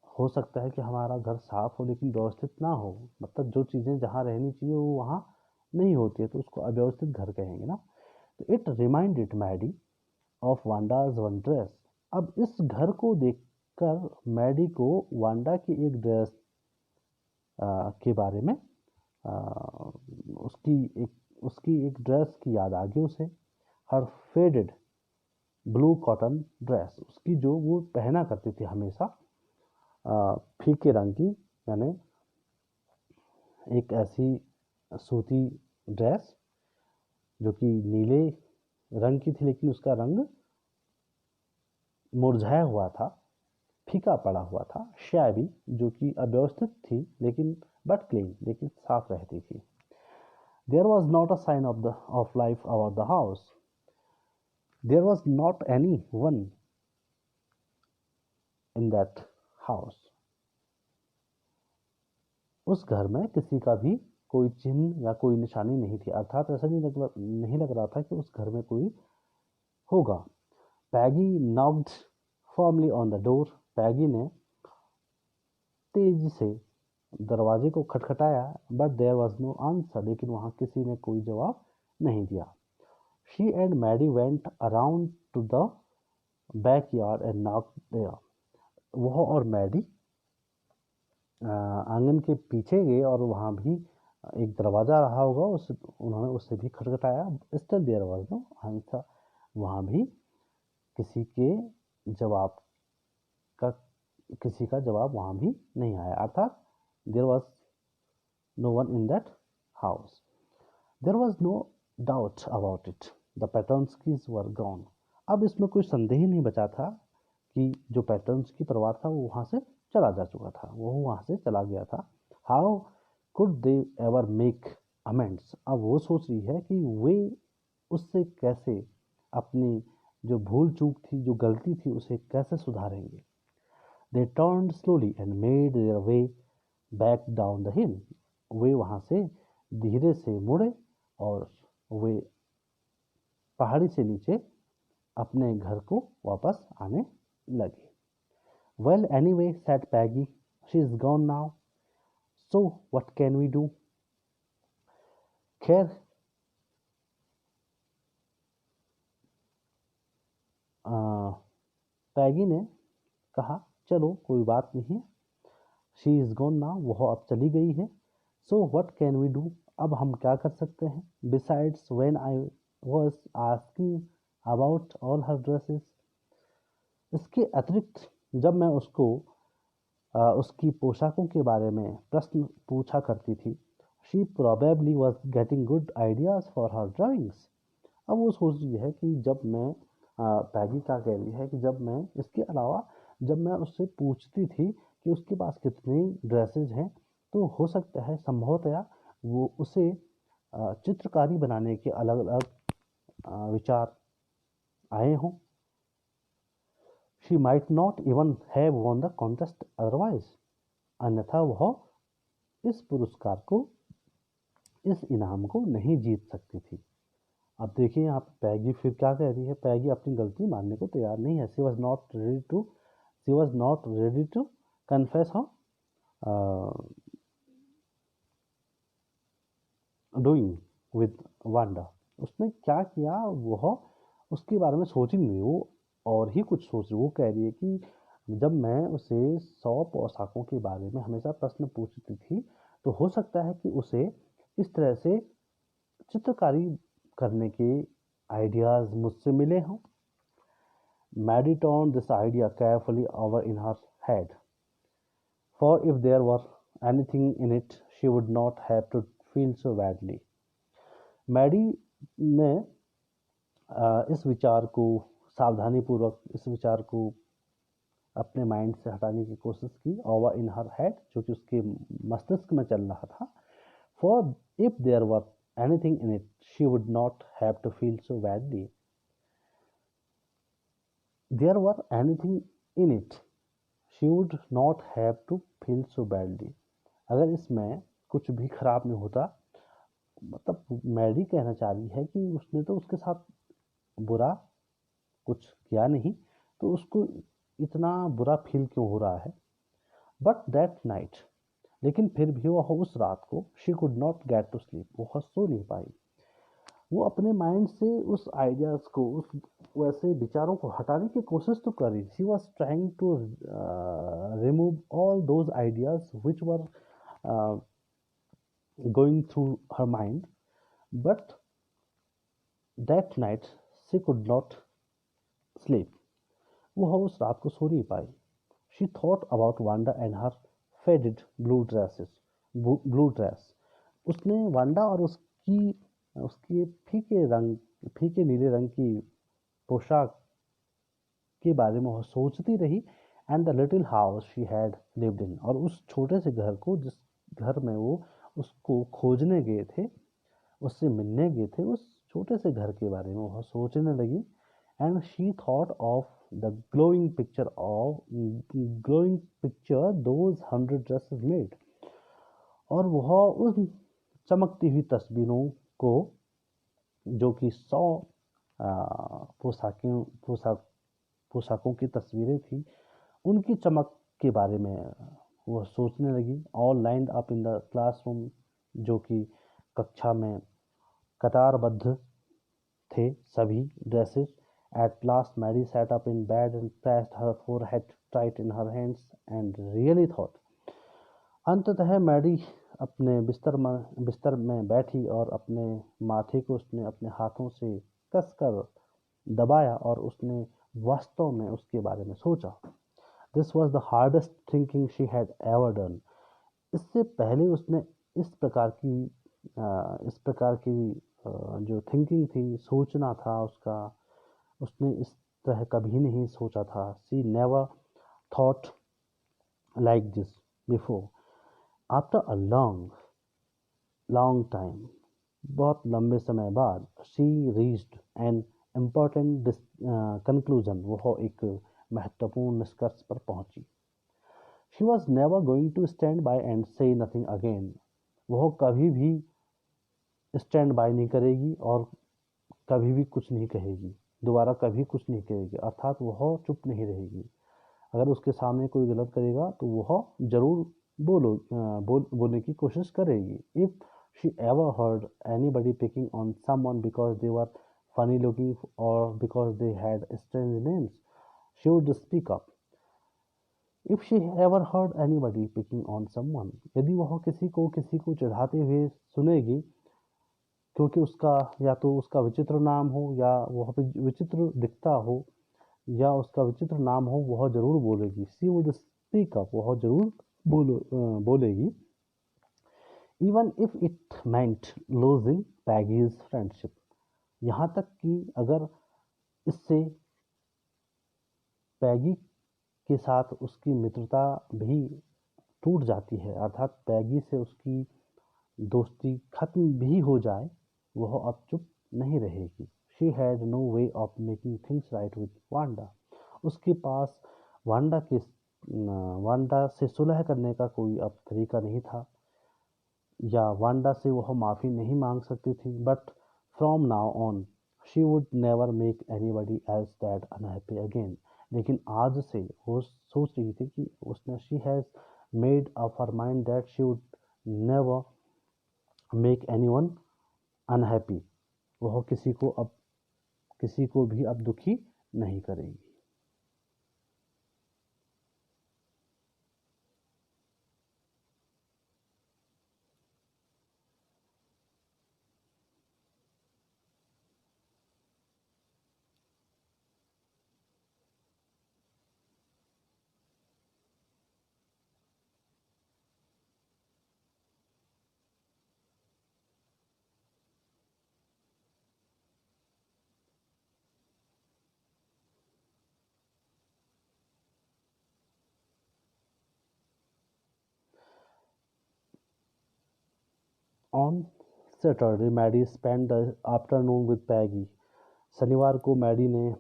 हो सकता है कि हमारा घर साफ हो लेकिन व्यवस्थित ना हो, मतलब जो चीज़ें जहाँ रहनी चाहिए वो वहाँ नहीं होती है, तो उसको अव्यवस्थित घर कहेंगे ना। तो it reminded Maddie of Wanda's one dress. अब इस घर को देखकर मैडी को वांडा की एक ड्रेस के बारे में उसकी एक ड्रेस की याद आ गई उसे। हर फेडेड ब्लू कॉटन ड्रेस, उसकी जो वो पहना करती थी हमेशा फीके रंग की, यानी एक ऐसी सूती ड्रेस जो कि नीले रंग की थी लेकिन उसका रंग मुरझाया हुआ था, फीका पड़ा हुआ था। शैबी जो कि अव्यवस्थित थी लेकिन बट क्लीन, लेकिन साफ रहती थी। There was not a sign of life about the house. There was not anyone in that house. उस घर में किसी का भी कोई चिन्ह या कोई निशानी नहीं थी, अर्थात ऐसा नहीं लग रहा था कि उस घर में कोई होगा। पैगी knocked firmly on the door. पैगी ने तेजी से दरवाजे को खटखटाया, but there was no answer, लेकिन वहां किसी ने कोई जवाब नहीं दिया। She and Maddie went around to the backyard and knocked there. वह और मैडी आंगन के पीछे गए और वहां भी एक दरवाजा रहा होगा, उन्होंने उससे भी खटखटाया। Still there was no answer, वहां भी किसी का जवाब वहां भी नहीं आया, अर्थात there was no one in that house. There was no doubt about it. The Petronskis were gone. अब इसमें कोई संदेह ही नहीं बचा था कि जो पेटर्न्स्की परिवार था वो वहाँ से चला जा चुका था, वो वहाँ से चला गया था। How could they ever make amends? अब वो सोच रही है कि वे उससे कैसे अपनी जो भूल चूक थी, जो गलती थी, उसे कैसे सुधारेंगे। They turned slowly and made their way back down the hill. वे वहाँ से धीरे से मुड़े और वे पहाड़ी से नीचे अपने घर को वापस आने लगे। Well, anyway, said Peggy, she's gone now. So what can we do? खैर, पैगी ने कहा, चलो कोई बात नहीं है। शी इज़ गॉन नाउ, वह अब चली गई है। So what can we do, अब हम क्या कर सकते हैं। Besides when I was asking about all her dresses, इसके अतिरिक्त जब मैं उसको उसकी पोशाकों के बारे में प्रश्न पूछा करती थी, she probably was getting good ideas for her drawings. अब वो सोच रही है कि जब मैं पैगी क्या कह रही है कि जब मैं इसके अलावा जब मैं उससे पूछती थी कि उसके पास कितनी ड्रेसेस हैं, तो हो सकता है संभवतया वो उसे चित्रकारी बनाने के अलग अलग विचार आए हों। She might not even have von the contest otherwise, अन्यथा वह इस पुरस्कार को, इस इनाम को नहीं जीत सकती थी। अब देखिए यहाँ पे पैगी फिर क्या कह रही है। पैगी अपनी गलती मानने को तैयार नहीं है। She was not ready to confess her doing with Wanda. उसने क्या किया वह उसके बारे में सोच ही नहीं, वो और ही कुछ सोच रही। वो कह रही है कि जब मैं उसे 100 पोशाकों के बारे में हमेशा प्रश्न पूछती थी, तो हो सकता है कि उसे इस तरह से चित्रकारी करने के आइडियाज मुझसे मिले हों। Maddie turned this idea carefully over in her head, for if there were anything in it, she would not have to feel so badly. Maddie ने इस विचार को सावधानीपूर्वक, इस विचार को अपने माइंड से हटाने की कोशिश की। ओवर इन हर हेड, जो कि उसके मस्तिष्क में चल रहा था। For if there were anything in it, she would not have to feel so badly. There were anything in it, she would not have to feel so badly. अगर इसमें कुछ भी खराब नहीं होता, मतलब मैडी कहना चाह रही है कि उसने तो उसके साथ बुरा कुछ किया नहीं, तो उसको इतना बुरा फील क्यों हो रहा है। बट दैट नाइट, लेकिन फिर भी वह उस रात को, she could not get to sleep, वह सो नहीं पाई। वो अपने माइंड से उस आइडियाज़ को, उस वैसे विचारों को हटाने की कोशिश तो कर रही। She was trying to remove all those ideas which were going through her mind, but that night she could not sleep, वो उस रात को सो नहीं पाई। She thought about Wanda and her faded blue dress. उसने वांडा और उसके फीके नीले रंग की पोशाक के बारे में वह सोचती रही। And the little house she had lived in, और उस छोटे से घर को, जिस घर में वो उसको खोजने गए थे, उससे मिलने गए थे, उस छोटे से घर के बारे में वह सोचने लगी। And she thought of the glowing picture those 100 dresses made, और वह उन चमकती हुई तस्वीरों को, जो कि 100 पोशाकों की तस्वीरें थी, उनकी चमक के बारे में वह सोचने लगी। All lined up in the classroom, जो कि कक्षा में कतारबद्ध थे सभी dresses. At last Mary sat up in bed and pressed her forehead tight in her hands and really thought. अंततः मैरी अपने बिस्तर में बैठी और अपने माथे को उसने अपने हाथों से कसकर दबाया, और उसने वास्तव में उसके बारे में सोचा। This was the hardest thinking she had ever done. इससे पहले उसने इस प्रकार की जो थिंकिंग थी, सोचना था उसका, उसने इस तरह कभी नहीं सोचा था। She never thought like this before. After a long time, बहुत लंबे समय बाद, she reached an important conclusion, वह एक महत्वपूर्ण निष्कर्ष पर पहुंची। She was never going to stand by and say nothing again. वह कभी भी स्टैंड बाय नहीं करेगी और कभी भी कुछ नहीं कहेगी, दोबारा कभी कुछ नहीं कहेगी, अर्थात वह चुप नहीं रहेगी। अगर उसके सामने कोई गलत करेगा तो वह जरूर बोलने की कोशिश करेगी। If she ever heard anybody picking on someone because they were funny looking or because they had strange names, she would speak up. If she ever heard anybody picking on someone, यदि वह किसी को चिढ़ाते हुए सुनेगी क्योंकि उसका या तो उसका विचित्र नाम हो या वह विचित्र दिखता हो या उसका विचित्र नाम हो, वह जरूर बोलेगी। सी वुड स्पीक अप, वह जरूर बोलेगी। Even if it meant losing Peggy's friendship, यहाँ तक कि अगर इससे पैगी के साथ उसकी मित्रता भी टूट जाती है, अर्थात पैगी से उसकी दोस्ती खत्म भी हो जाए, वह अब चुप नहीं रहेगी। She had no way of making things right with Wanda, उसके पास वांडा से सुलह करने का कोई अब तरीका नहीं था या वांडा से वह माफ़ी नहीं मांग सकती थी। But from now on she would never make anybody else that unhappy again, लेकिन आज से वो सोच रही थी कि उसने she has made up her mind that she would never make anyone unhappy, वह किसी को भी अब दुखी नहीं करेगी। On Saturday Maddie spend the afternoon with Peggy, शनिवार को मैडी ने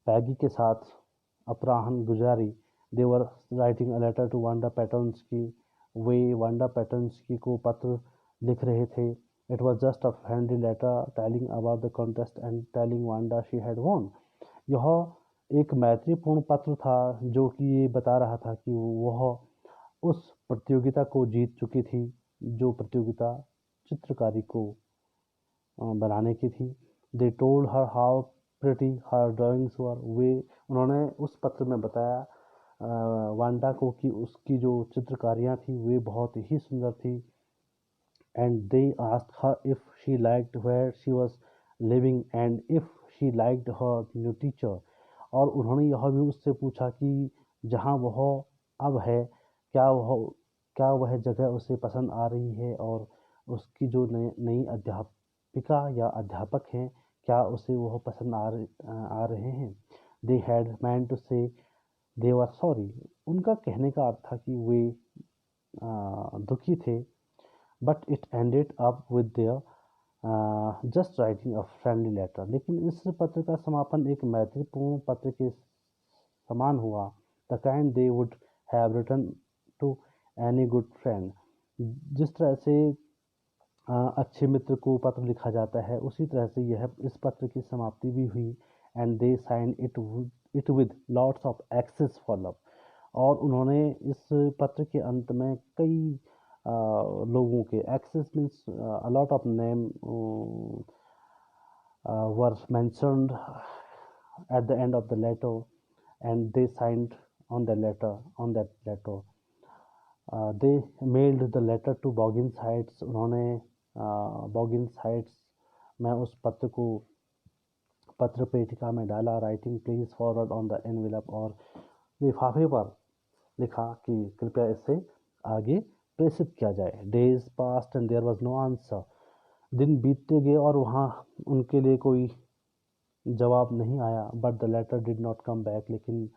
पैगी के साथ अपराह्न गुजारी। They were writing a letter to Wanda Petronski, वे वांडा पैटर्न्सकी को पत्र लिख रहे थे। It was just a friendly letter telling about the contest and telling Wanda she had won, यह एक मैत्रीपूर्ण पत्र था जो कि ये बता रहा था कि वह उस प्रतियोगिता को जीत चुकी थी, जो प्रतियोगिता चित्रकारी को बनाने की थी। They told her how pretty her drawings were, वे उन्होंने उस पत्र में बताया वांडा को कि उसकी जो चित्रकारियाँ थी वे बहुत ही सुंदर थी। And they asked her if she liked where she was living and if she liked her new teacher, और उन्होंने यह भी उससे पूछा कि जहाँ वह अब है क्या वह जगह उसे पसंद आ रही है और उसकी जो नई अध्यापिका या अध्यापक हैं क्या उसे वह पसंद आ रहे हैं। दे हैड मैंट टू से दे वर सॉरी, उनका कहने का अर्थ था कि वे दुखी थे। But it ended up with their just writing a friendly letter, लेकिन इस पत्र का समापन एक मैत्रीपूर्ण पत्र के समान हुआ। The kind they would have written to any good friend, जिस तरह से अच्छे मित्र को पत्र लिखा जाता है उसी तरह से यह इस पत्र की समाप्ति भी हुई। And they sign it with lots of X's for love, और उन्होंने इस पत्र के अंत में कई लोगों के X's means a lot of name were mentioned at the end of the letter and they signed on that letter. They mailed the letter to Boggins Heights, उन्होंने बॉगिन्स हाइट्स में उस पत्र को पत्र पेटिका में डाला। Writing please forward on the envelope, और लिफाफे पर लिखा कि कृपया इसे आगे प्रेषित किया जाए। Days passed and there was no answer, दिन बीतते गए और वहाँ उनके लिए कोई जवाब नहीं आया। But the letter did not come back, लेकिन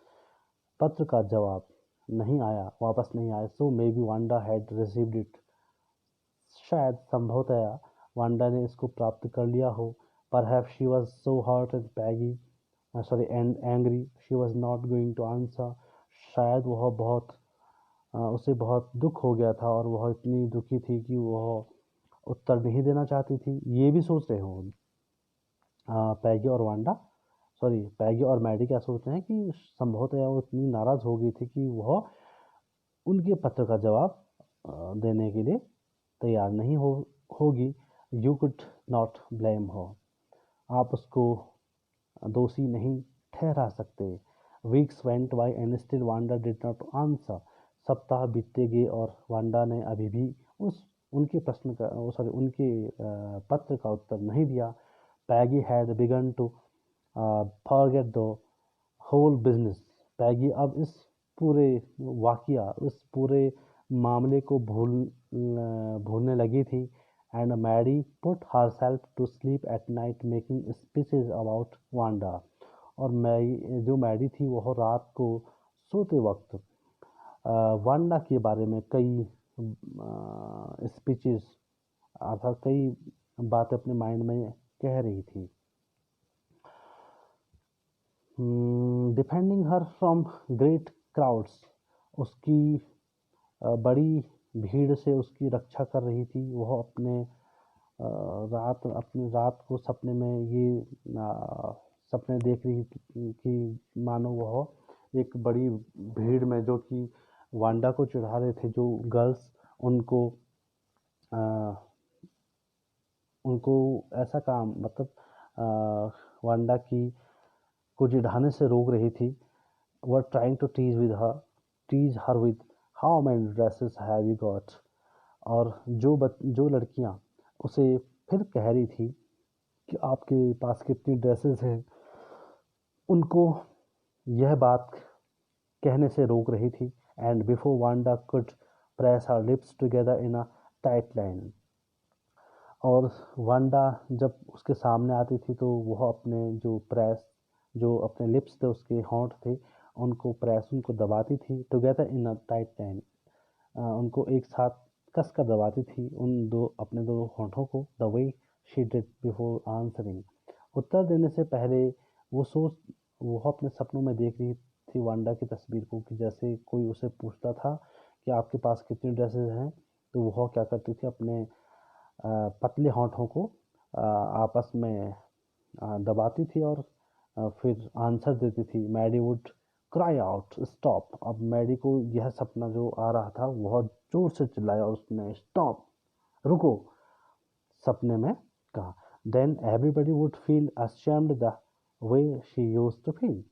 पत्र का जवाब नहीं आया, वापस नहीं आया। So maybe Wanda had received it, शायद संभवतया वांडा ने इसको प्राप्त कर लिया हो। Perhaps she was so hurt and Peggy and angry she was not going to answer, शायद उसे बहुत दुख हो गया था और वह इतनी दुखी थी कि वह उत्तर नहीं देना चाहती थी। ये भी सोच रहे हो पैगी और मैडी क्या सोच रहे हैं कि संभवतः वो इतनी नाराज़ हो गई थी कि वह उनके पत्र का जवाब देने के लिए तैयार नहीं होगी। यू कुड नॉट ब्लेम हो, आप उसको दोषी नहीं ठहरा सकते। Weeks went by and still Wanda did not answer. सप्ताह बीतते गए और वांडा ने अभी भी उनके पत्र का उत्तर नहीं दिया। Peggy had begun to forget the whole business. Peggy अब इस पूरे इस पूरे मामले को भूलने लगी थी। And Maddie put herself to sleep at night making speeches about Wanda. और मैडी थी वह रात को सोते वक्त वांडा के बारे में कई स्पीचेस अर्थात कई बातें अपने माइंड में कह रही थी। Defending her from great crowds, उसकी बड़ी भीड़ से उसकी रक्षा कर रही थी। वह अपने रात को सपने में ये सपने देख रही थी कि मानो वह एक बड़ी भीड़ में, जो कि वांडा को चिढ़ा रहे थे, जो गर्ल्स उनको ऐसा काम वांडा की को चिढ़ाने से रोक रही थी। Were trying to tease her with how many dresses have you got. और जो लड़कियां उसे फिर कह रही थी कि आपके पास कितनी ड्रेसेस हैं, उनको यह बात कहने से रोक रही थी। And before Wanda could press her lips together in a tight line. और वांडा जब उसके सामने आती थी तो वह जो अपने लिप्स थे, उसके होंठ थे, उनको दबाती थी। Together in a tight line, उनको एक साथ कसकर दबाती थी अपने दो होंठों को। The way she did before answering, उत्तर देने से पहले वह अपने सपनों में देख रही थी वांडा की तस्वीर को, कि जैसे कोई उसे पूछता था कि आपके पास कितनी ड्रेसेस हैं, तो वह क्या करती थी, अपने पतले होंठों को आपस में दबाती थी और फिर आंसर देती थी। Maddie would cry out stop. अब मैडी को यह सपना जो आ रहा था, वह जोर से चिल्लाया और उसने स्टॉप, रुको, सपने में कहा। Then everybody would feel ashamed the way she used to feel.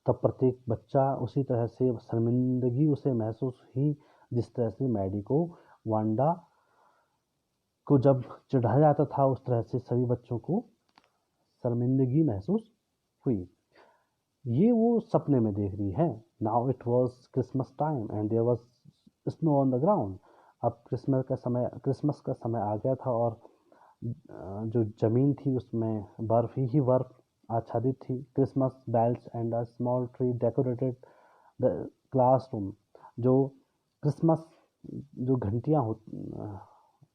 तब प्रत्येक बच्चा उसी तरह से शर्मिंदगी उसे महसूस हुई जिस तरह से मैडी को वांडा को जब चिढ़ाया जाता था, उस तरह से सभी बच्चों को शर्मिंदगी महसूस हुई। ये वो सपने में देख रही है। Now it was Christmas time and there was snow on the ground. अब क्रिसमस का समय आ गया था और जो जमीन थी उसमें बर्फ ही बर्फ आच्छादित थी। Christmas bells and a small tree decorated the classroom. जो क्रिसमस जो घंटियाँ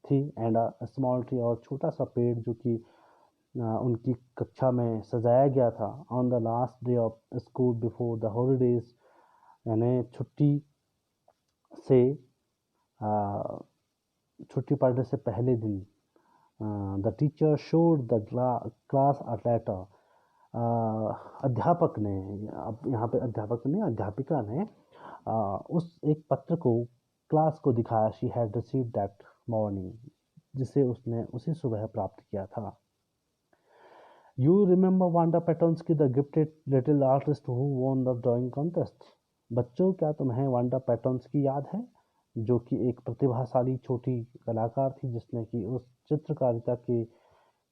थी एंड अ स्मॉल ट्री, और छोटा सा पेड़ जो कि उनकी कक्षा में सजाया गया था। On the last day of school before the holidays, यानी छुट्टी पड़ने से पहले दिन, the teacher showed the class a letter. अध्यापक ने, अब यहाँ पे अध्यापक ने, अध्यापिका ने उस एक पत्र को क्लास को दिखाया। She had received that morning, जिसे उसने उसी सुबह प्राप्त किया था। You remember Wanda Petonsky, the gifted little artist who won the drawing contest? बच्चों, क्या तुम्हें वांडा पेटोन्स्की याद है, जो कि एक प्रतिभाशाली छोटी कलाकार थी जिसने कि उस चित्रकारिता की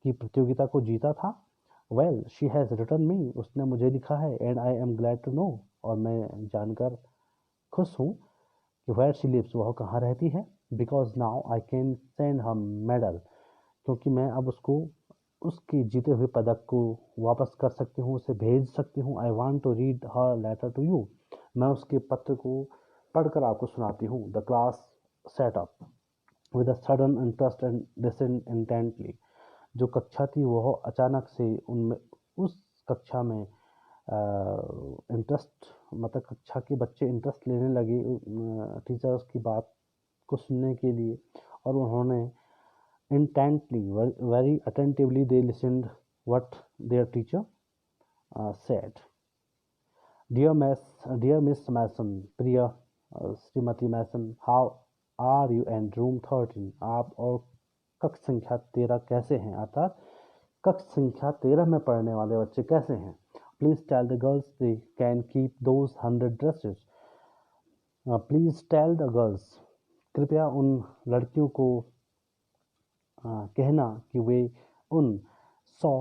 प्रतियोगिता को जीता था? Well, she has written me, उसने मुझे लिखा है। And I am glad to know, और मैं जानकर खुश हूँ कि where she lives, वह कहाँ रहती है। Because now I can send her medal, क्योंकि मैं अब उसके जीते हुए पदक को वापस कर सकती हूँ, उसे भेज सकती हूँ। I want to read her letter to you, मैं उसके पत्र को पढ़कर आपको सुनाती हूँ। The class sat up with a sudden interest and listen intently. जो कक्षा थी वह अचानक से उनमें उस कक्षा में कक्षा के बच्चे इंटरेस्ट लेने लगे टीचर्स की बात को सुनने के लिए, और उन्होंने intently, very attentively they listened what their teacher said. Dear Miss Mason, प्रिय श्रीमती मैसन, how are you and room 13, आप और कक्ष संख्या 13 कैसे हैं, अर्थात कक्ष संख्या 13 में पढ़ने वाले बच्चे कैसे हैं. Please tell the girls they can keep those 100 dresses. Please tell the girls, कृपया उन लड़कियों को कहना कि वे उन 100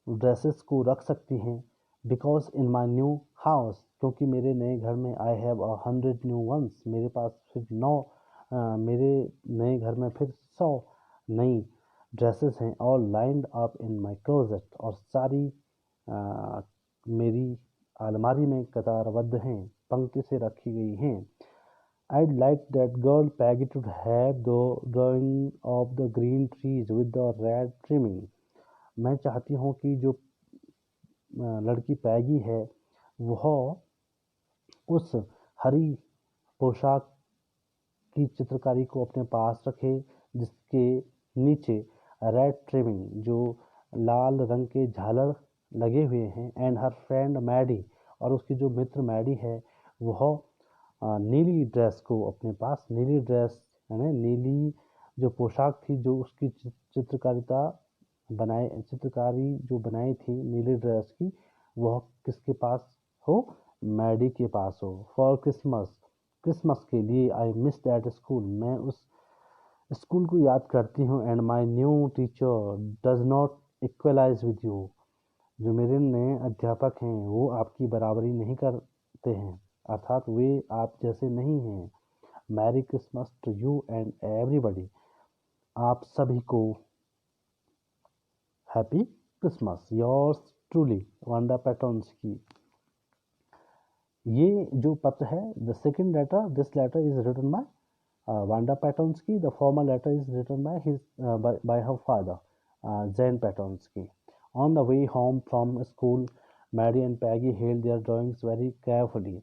ड्रेसेस को रख सकती हैं. Because in my new house, क्योंकि मेरे नए घर में आई हैव 100 न्यू वंस, मेरे पास फिर 9 मेरे नए घर में फिर 100 नई ड्रेसेस हैं. ऑल लाइंड अप इन माई क्लोजेट, और सारी मेरी अलमारी में कतारबद्ध हैं, पंक्ति से रखी गई हैं. I'd like that girl Peggy to have the drawing of the green trees with the red trimming. मैं चाहती हूँ कि जो लड़की पैगी है वह उस हरी पोशाक की चित्रकारी को अपने पास रखे, जिसके नीचे रेड ट्रिमिंग, जो लाल रंग के झालर लगे हुए हैं. एंड हर फ्रेंड मैडी, और उसकी जो मित्र मैडी है वह नीली ड्रेस को अपने पास, नीली ड्रेस यानी नीली जो पोशाक थी, जो उसकी चित्रकारी जो बनाई थी नीली ड्रेस की, वह किसके पास हो, मैडी के पास हो. फॉर क्रिसमस के लिए आई मिस दैट स्कूल, मैं उस स्कूल को याद करती हूँ. And my new teacher does not equalize with you, जो मेरे नए अध्यापक हैं वो आपकी बराबरी नहीं करते हैं, अर्थात वे आप जैसे नहीं हैं. Merry Christmas to you and everybody, आप सभी को happy Christmas. Yours truly, Wanda Petronski. ये जो पत्र है, the second letter, this letter is written by Wanda Petronski. The formal letter is written by her father, Jan Petronski. On the way home from school, Mary and Peggy held their drawings very carefully.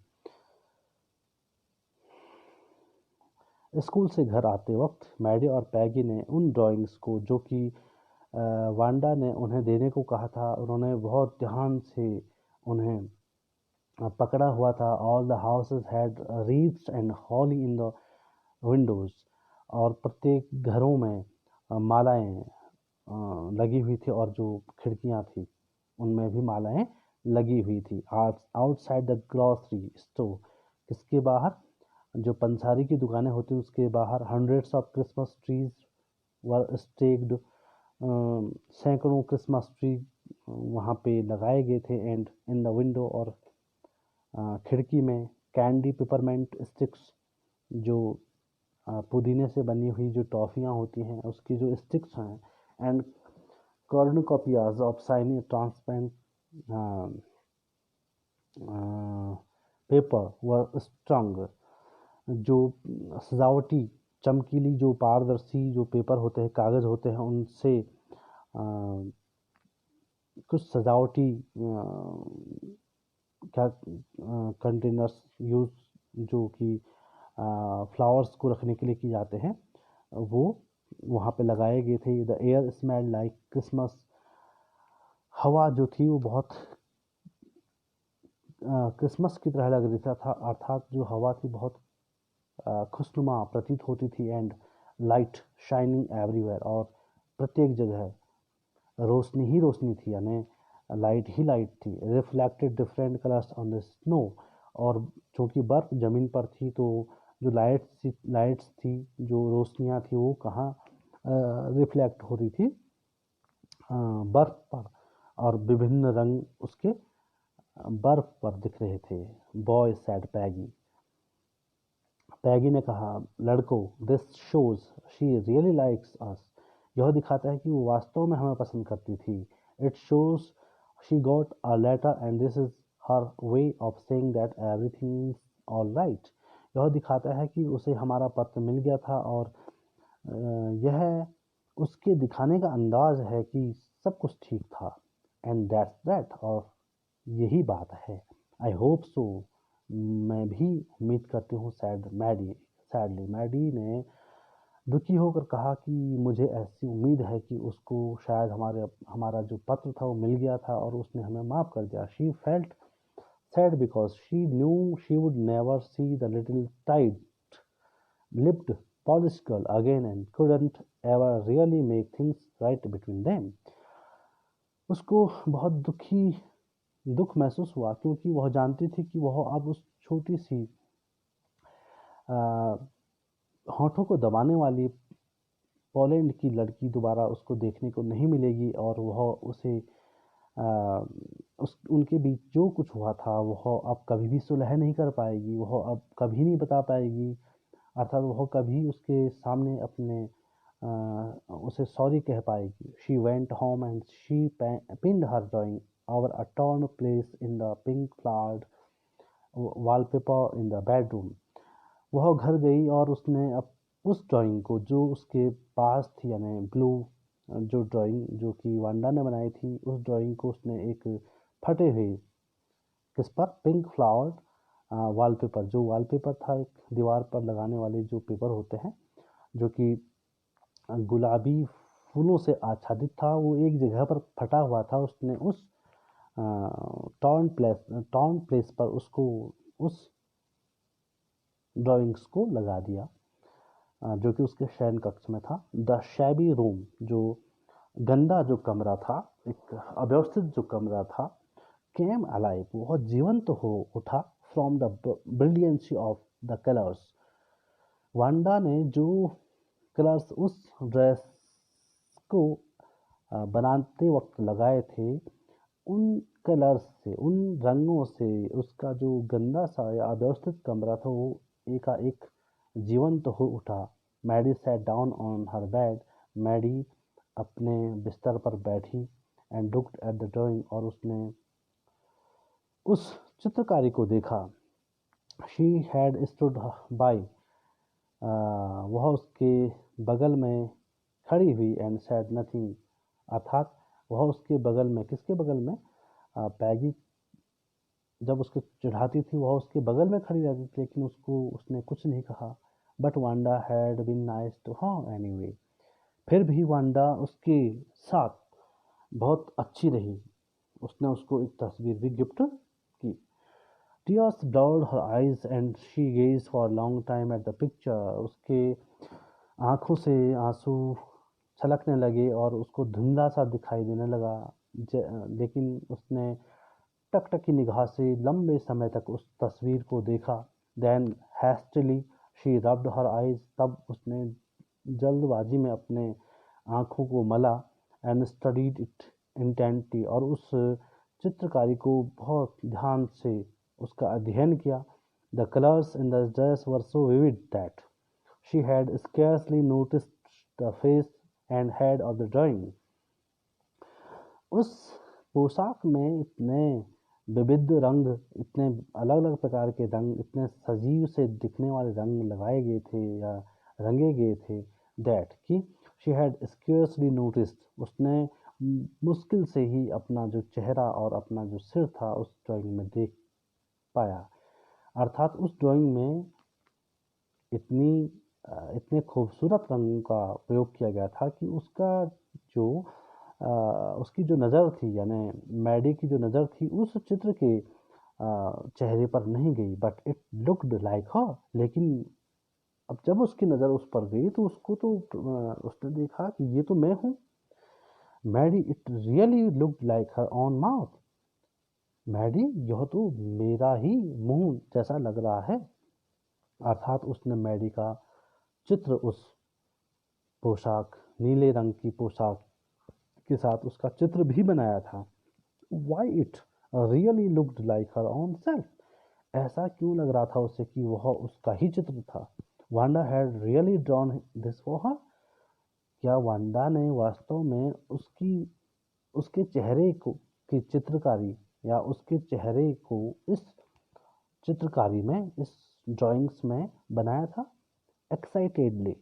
School से घर आते वक्त Maddie और पैगी ने उन drawings को, जो कि वांडा ने उन्हें देने को कहा था, उन्होंने बहुत ध्यान से उन्हें पकड़ा हुआ था. All the houses had wreaths and holly in the windows, और प्रत्येक घरों में मालाएं लगी हुई थी, और जो खिड़कियां थी उनमें भी मालाएं लगी हुई थी. आउटसाइड द ग्रॉसरी स्टोर, किसके बाहर, जो पंसारी की दुकानें होती उसके बाहर, hundreds of Christmas trees were staked, सैकड़ों क्रिसमस ट्री वहाँ पे लगाए गए थे. एंड इन द विंडो, और खिड़की में कैंडी पिपरमेंट स्टिक्स, जो पुदीने से बनी हुई जो टॉफ़ियाँ होती हैं उसकी जो स्टिक्स हैं. And cornucopias of shiny transparent paper were strung, जो सजावटी चमकीली जो पारदर्शी जो पेपर होते हैं, कागज़ होते हैं, उनसे कुछ सजावटी क्या कंटेनर्स यूज, जो कि फ्लावर्स को रखने के लिए किए जाते हैं, वो वहाँ पे लगाए गए थे. The air smell like Christmas, हवा जो थी वो बहुत क्रिसमस की तरह लग रही था, अर्थात जो हवा थी बहुत खुशनुमा प्रतीत होती थी. एंड लाइट शाइनिंग एवरीवेयर, और प्रत्येक जगह रोशनी ही रोशनी थी, यानी लाइट ही लाइट थी. Reflected different colours on the snow, और चूँकि बर्फ़ ज़मीन पर थी तो जो लाइट्स थी, जो रोशनियाँ थी, वो कहाँ रिफ्लेक्ट हो रही थी, बर्फ़ पर, और विभिन्न रंग उसके बर्फ़ पर दिख रहे थे. बॉय सैड पैगी, पैगी ने कहा लड़कों, this shows she really likes us, यह दिखाता है कि वो वास्तव में हमें पसंद करती थी. It shows she got a letter and this is her way of saying that everything is all right, यह दिखाता है कि उसे हमारा पत्र मिल गया था, और यह उसके दिखाने का अंदाज है कि सब कुछ ठीक था. एंड दैट्स दैट, और यही बात है. आई होप सो, मैं भी उम्मीद करती हूँ. सैडली, मैडी ने दुखी होकर कहा कि मुझे ऐसी उम्मीद है कि उसको शायद हमारा जो पत्र था वो मिल गया था और उसने हमें माफ़ कर दिया. She felt sad because she knew she would never see the little tight-lipped Polish girl again and couldn't ever really make things right between them. उसको बहुत दुख महसूस हुआ क्योंकि वह जानती थी कि वह अब उस छोटी सी होठों को दबाने वाली पोलैंड की लड़की दोबारा उसको देखने को नहीं मिलेगी और वह उसे उनके बीच जो कुछ हुआ था वह अब कभी भी सुलह नहीं कर पाएगी, वह अब कभी नहीं बता पाएगी, अर्थात वह कभी उसके सामने अपने उसे सॉरी कह पाएगी. She went home and she pinned her drawing over a torn place in the pink flowered wallpaper in the bedroom. वह घर गई और उसने अब उस ड्राइंग को जो उसके पास थी, यानी ब्लू जो ड्राइंग जो कि वांडा ने बनाई थी, उस ड्राइंग को उसने एक फटे हुए किस पर पिंक फ्लावर वॉलपेपर, जो वॉलपेपर था एक दीवार पर लगाने वाले जो पेपर होते हैं जो कि गुलाबी फूलों से आच्छादित था, वो एक जगह पर फटा हुआ था. उसने उस टॉर्न प्लेस पर उसको उस ड्राइंग्स को लगा दिया जो कि उसके शयन कक्ष में था. द शैबी रूम, जो गंदा जो कमरा था, एक अव्यवस्थित जो कमरा था, केम अलाइव, वह जीवंत हो उठा from the brilliancy of the colours. Wanda ने जो कलर्स उस ड्रेस को बनाते वक्त लगाए थे, उन कलर्स से, उन रंगों से उसका जो गंदा सा या अव्यवस्थित कमरा था वो एकाएक जीवंत हो उठा. Maddie sat down on her bed, Maddie अपने बिस्तर पर बैठी and looked at the drawing, और उसने उस चित्रकारी को देखा. शी हैड स्टूड बाय, वह उसके बगल में खड़ी हुई एंड सैड नथिंग, अर्थात वह उसके बगल में, किसके बगल में, पैगी जब उसको चिढ़ाती थी वह उसके बगल में खड़ी रहती थी लेकिन उसने कुछ नहीं कहा. But Wanda had been nice to her anyway, फिर भी वांडा उसके साथ बहुत अच्छी रही. उसने उसको एक तस्वीर भी गिफ्ट की. Tears blurred her eyes and she gauge for long time at the picture. उसके आंखों से आंसू छलकने लगे और उसको धुंधला सा दिखाई देने लगा, लेकिन उसने टकटकी निगाह से लंबे समय तक उस तस्वीर को देखा. Then hastily she rubbed her eyes, तब उसने जल्दबाजी में अपने आंखों को मला एंड स्टडीड इट इंटेंटली, और उस चित्रकारी को बहुत ध्यान से उसका अध्ययन किया. The colours in the dress were so vivid that she had scarcely noticed the face and head of the drawing. उस पोशाक में इतने विविध रंग, इतने अलग अलग प्रकार के रंग, इतने सजीव से दिखने वाले रंग लगाए गए थे या रंगे गए थे, दैट कि शी हैड स्क्योर्सली नोटिस्ड, उसने मुश्किल से ही अपना जो चेहरा और अपना जो सिर था उस ड्राइंग में देख पाया. अर्थात उस ड्राइंग में इतने खूबसूरत रंगों का प्रयोग किया गया था कि उसकी जो नज़र थी, यानी मैडी की जो नज़र थी उस चित्र के चेहरे पर नहीं गई. बट इट लुक्ड लाइक हर, लेकिन अब जब उसकी नज़र उस पर गई तो उसने देखा कि ये तो मैं हूँ. Maddie, it really looked like her own mouth. Maddie, यह तो मेरा ही मुंह जैसा लग रहा है. अर्थात उसने मैडी का चित्र उस पोशाक, नीले रंग की पोशाक के साथ उसका चित्र भी बनाया था. Why it really looked like her own self, ऐसा क्यों लग रहा था उसे कि वह उसका ही चित्र था. Wanda had really drawn this for her, क्या वांडा ने वास्तव में उसके चेहरे को की चित्रकारी या उसके चेहरे को इस चित्रकारी में, इस ड्राइंग्स में बनाया था. एक्साइटेडली,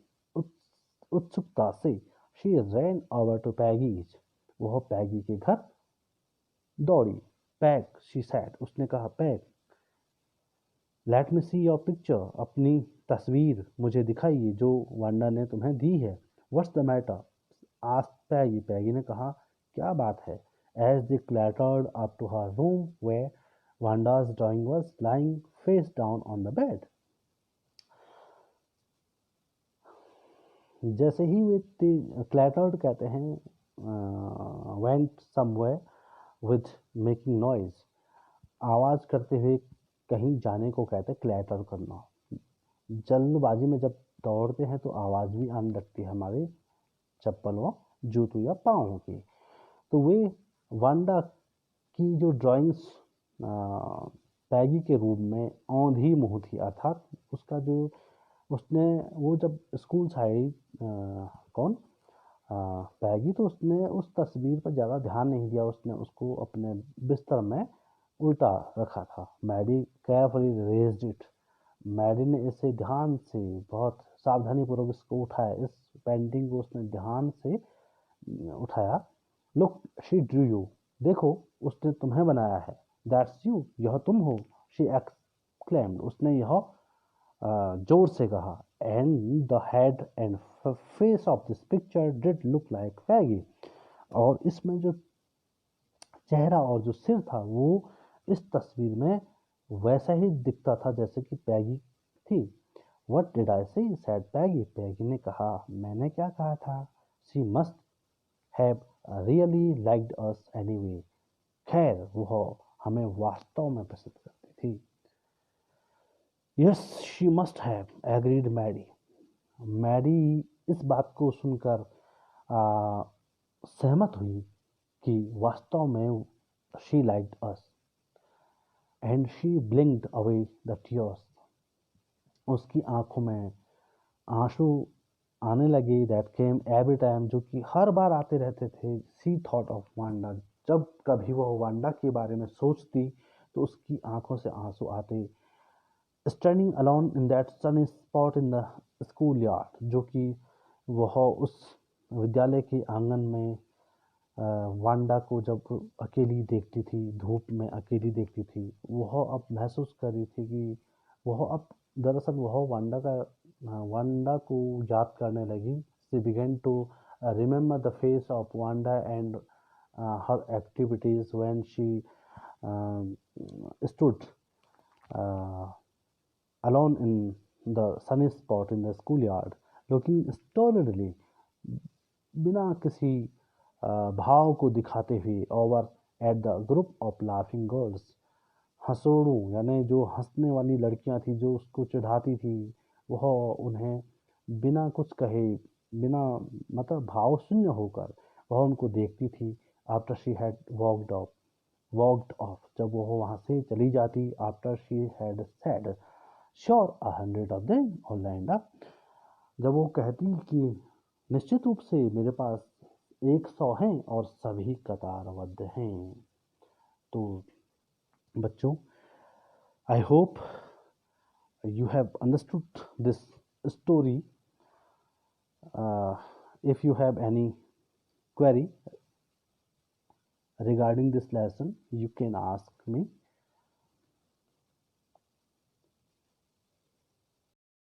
उत्सुकता से, she ran over to Peggy's, वह पैगी के घर दौड़ी. पैग, शी सैड, उसने कहा peg. Let me see your picture, अपनी तस्वीर मुझे दिखाइए जो वांडा ने तुम्हें दी है। What's the matter, asked Peggy, Peggy ने कहा क्या बात है। As they clattered up to her room where Wanda's drawing was lying face down on the bed. जैसे ही वे क्लैटर्ड कहते हैं went somewhere with making noise, आवाज़ करते हुए कहीं जाने को कहते हैं क्लैटर करना। जल्दबाजी में जब दौड़ते हैं तो आवाज़ भी आने लगती है हमारे चप्पल व जूतों या पाँव की। तो वे वांडा की जो ड्राइंग्स पैगी के रूप में औंधी मुँह थी, अर्थात उसका जो उसने वो जब स्कूल से आई कौन पैगी, तो उसने उस तस्वीर पर ज़्यादा ध्यान नहीं दिया, उसने उसको अपने बिस्तर में उल्टा रखा था। Maddie carefully raised it, Maddie ने इसे ध्यान से बहुत सावधानी पूर्वक इसको उठाया, इस पेंटिंग को उसने ध्यान से उठाया। लुक शी ड्रू यू, देखो उसने तुम्हें बनाया है। दैट्स यू, यह तुम हो। शी एक्सक्लेम्ड, उसने यह जोर से कहा। And the head and face of this picture did look like Peggy, और इसमें जो चेहरा और जो सिर था वो इस तस्वीर में वैसा ही दिखता था जैसे कि पैगी थी। What did I say? said Peggy, Peggy ने कहा मैंने क्या कहा था। She must have really liked us anyway, खैर वह हमें वास्तव में पसंद करती थी। Yes, she must have, agreed Maddie, Maddie इस बात को सुनकर सहमत हुई कि वास्तव में she liked us, and she blinked away the tears, उसकी आंखों में आंसू आने लगे। दैट केम एवरी टाइम, जो कि हर बार आते रहते थे। सी थॉट ऑफ वांडा, जब कभी वह वांडा के बारे में सोचती तो उसकी आंखों से आंसू आते। Standing alone in that Sunny spot in the school yard, जो कि वह उस विद्यालय के आंगन में वांडा को जब अकेली देखती थी, धूप में अकेली देखती थी, वह अब महसूस कर रही थी कि वह अब दरअसल वह वांडा को याद करने लगी। She began to remember the face of Wanda and her activities when she stood alone in the sunny spot in the schoolyard, looking stolidly, बिना किसी भाव को दिखाते हुए, over at the group of laughing girls, हंसोड़ों यानी जो हंसने वाली लड़कियां थी जो उसको चिढ़ाती थी, वह उन्हें बिना कुछ कहे, बिना मतलब भाव शून्य होकर वह उनको देखती थी। After she had walked off, जब वह वहाँ से चली जाती। After she had said sure 100 of them और लैंड अप, जब वो कहती कि निश्चित रूप से मेरे पास 100 हैं और सभी कतारबद्ध हैं। तो बच्चों, I hope you have understood this story. If you have any query regarding this lesson, you can ask me.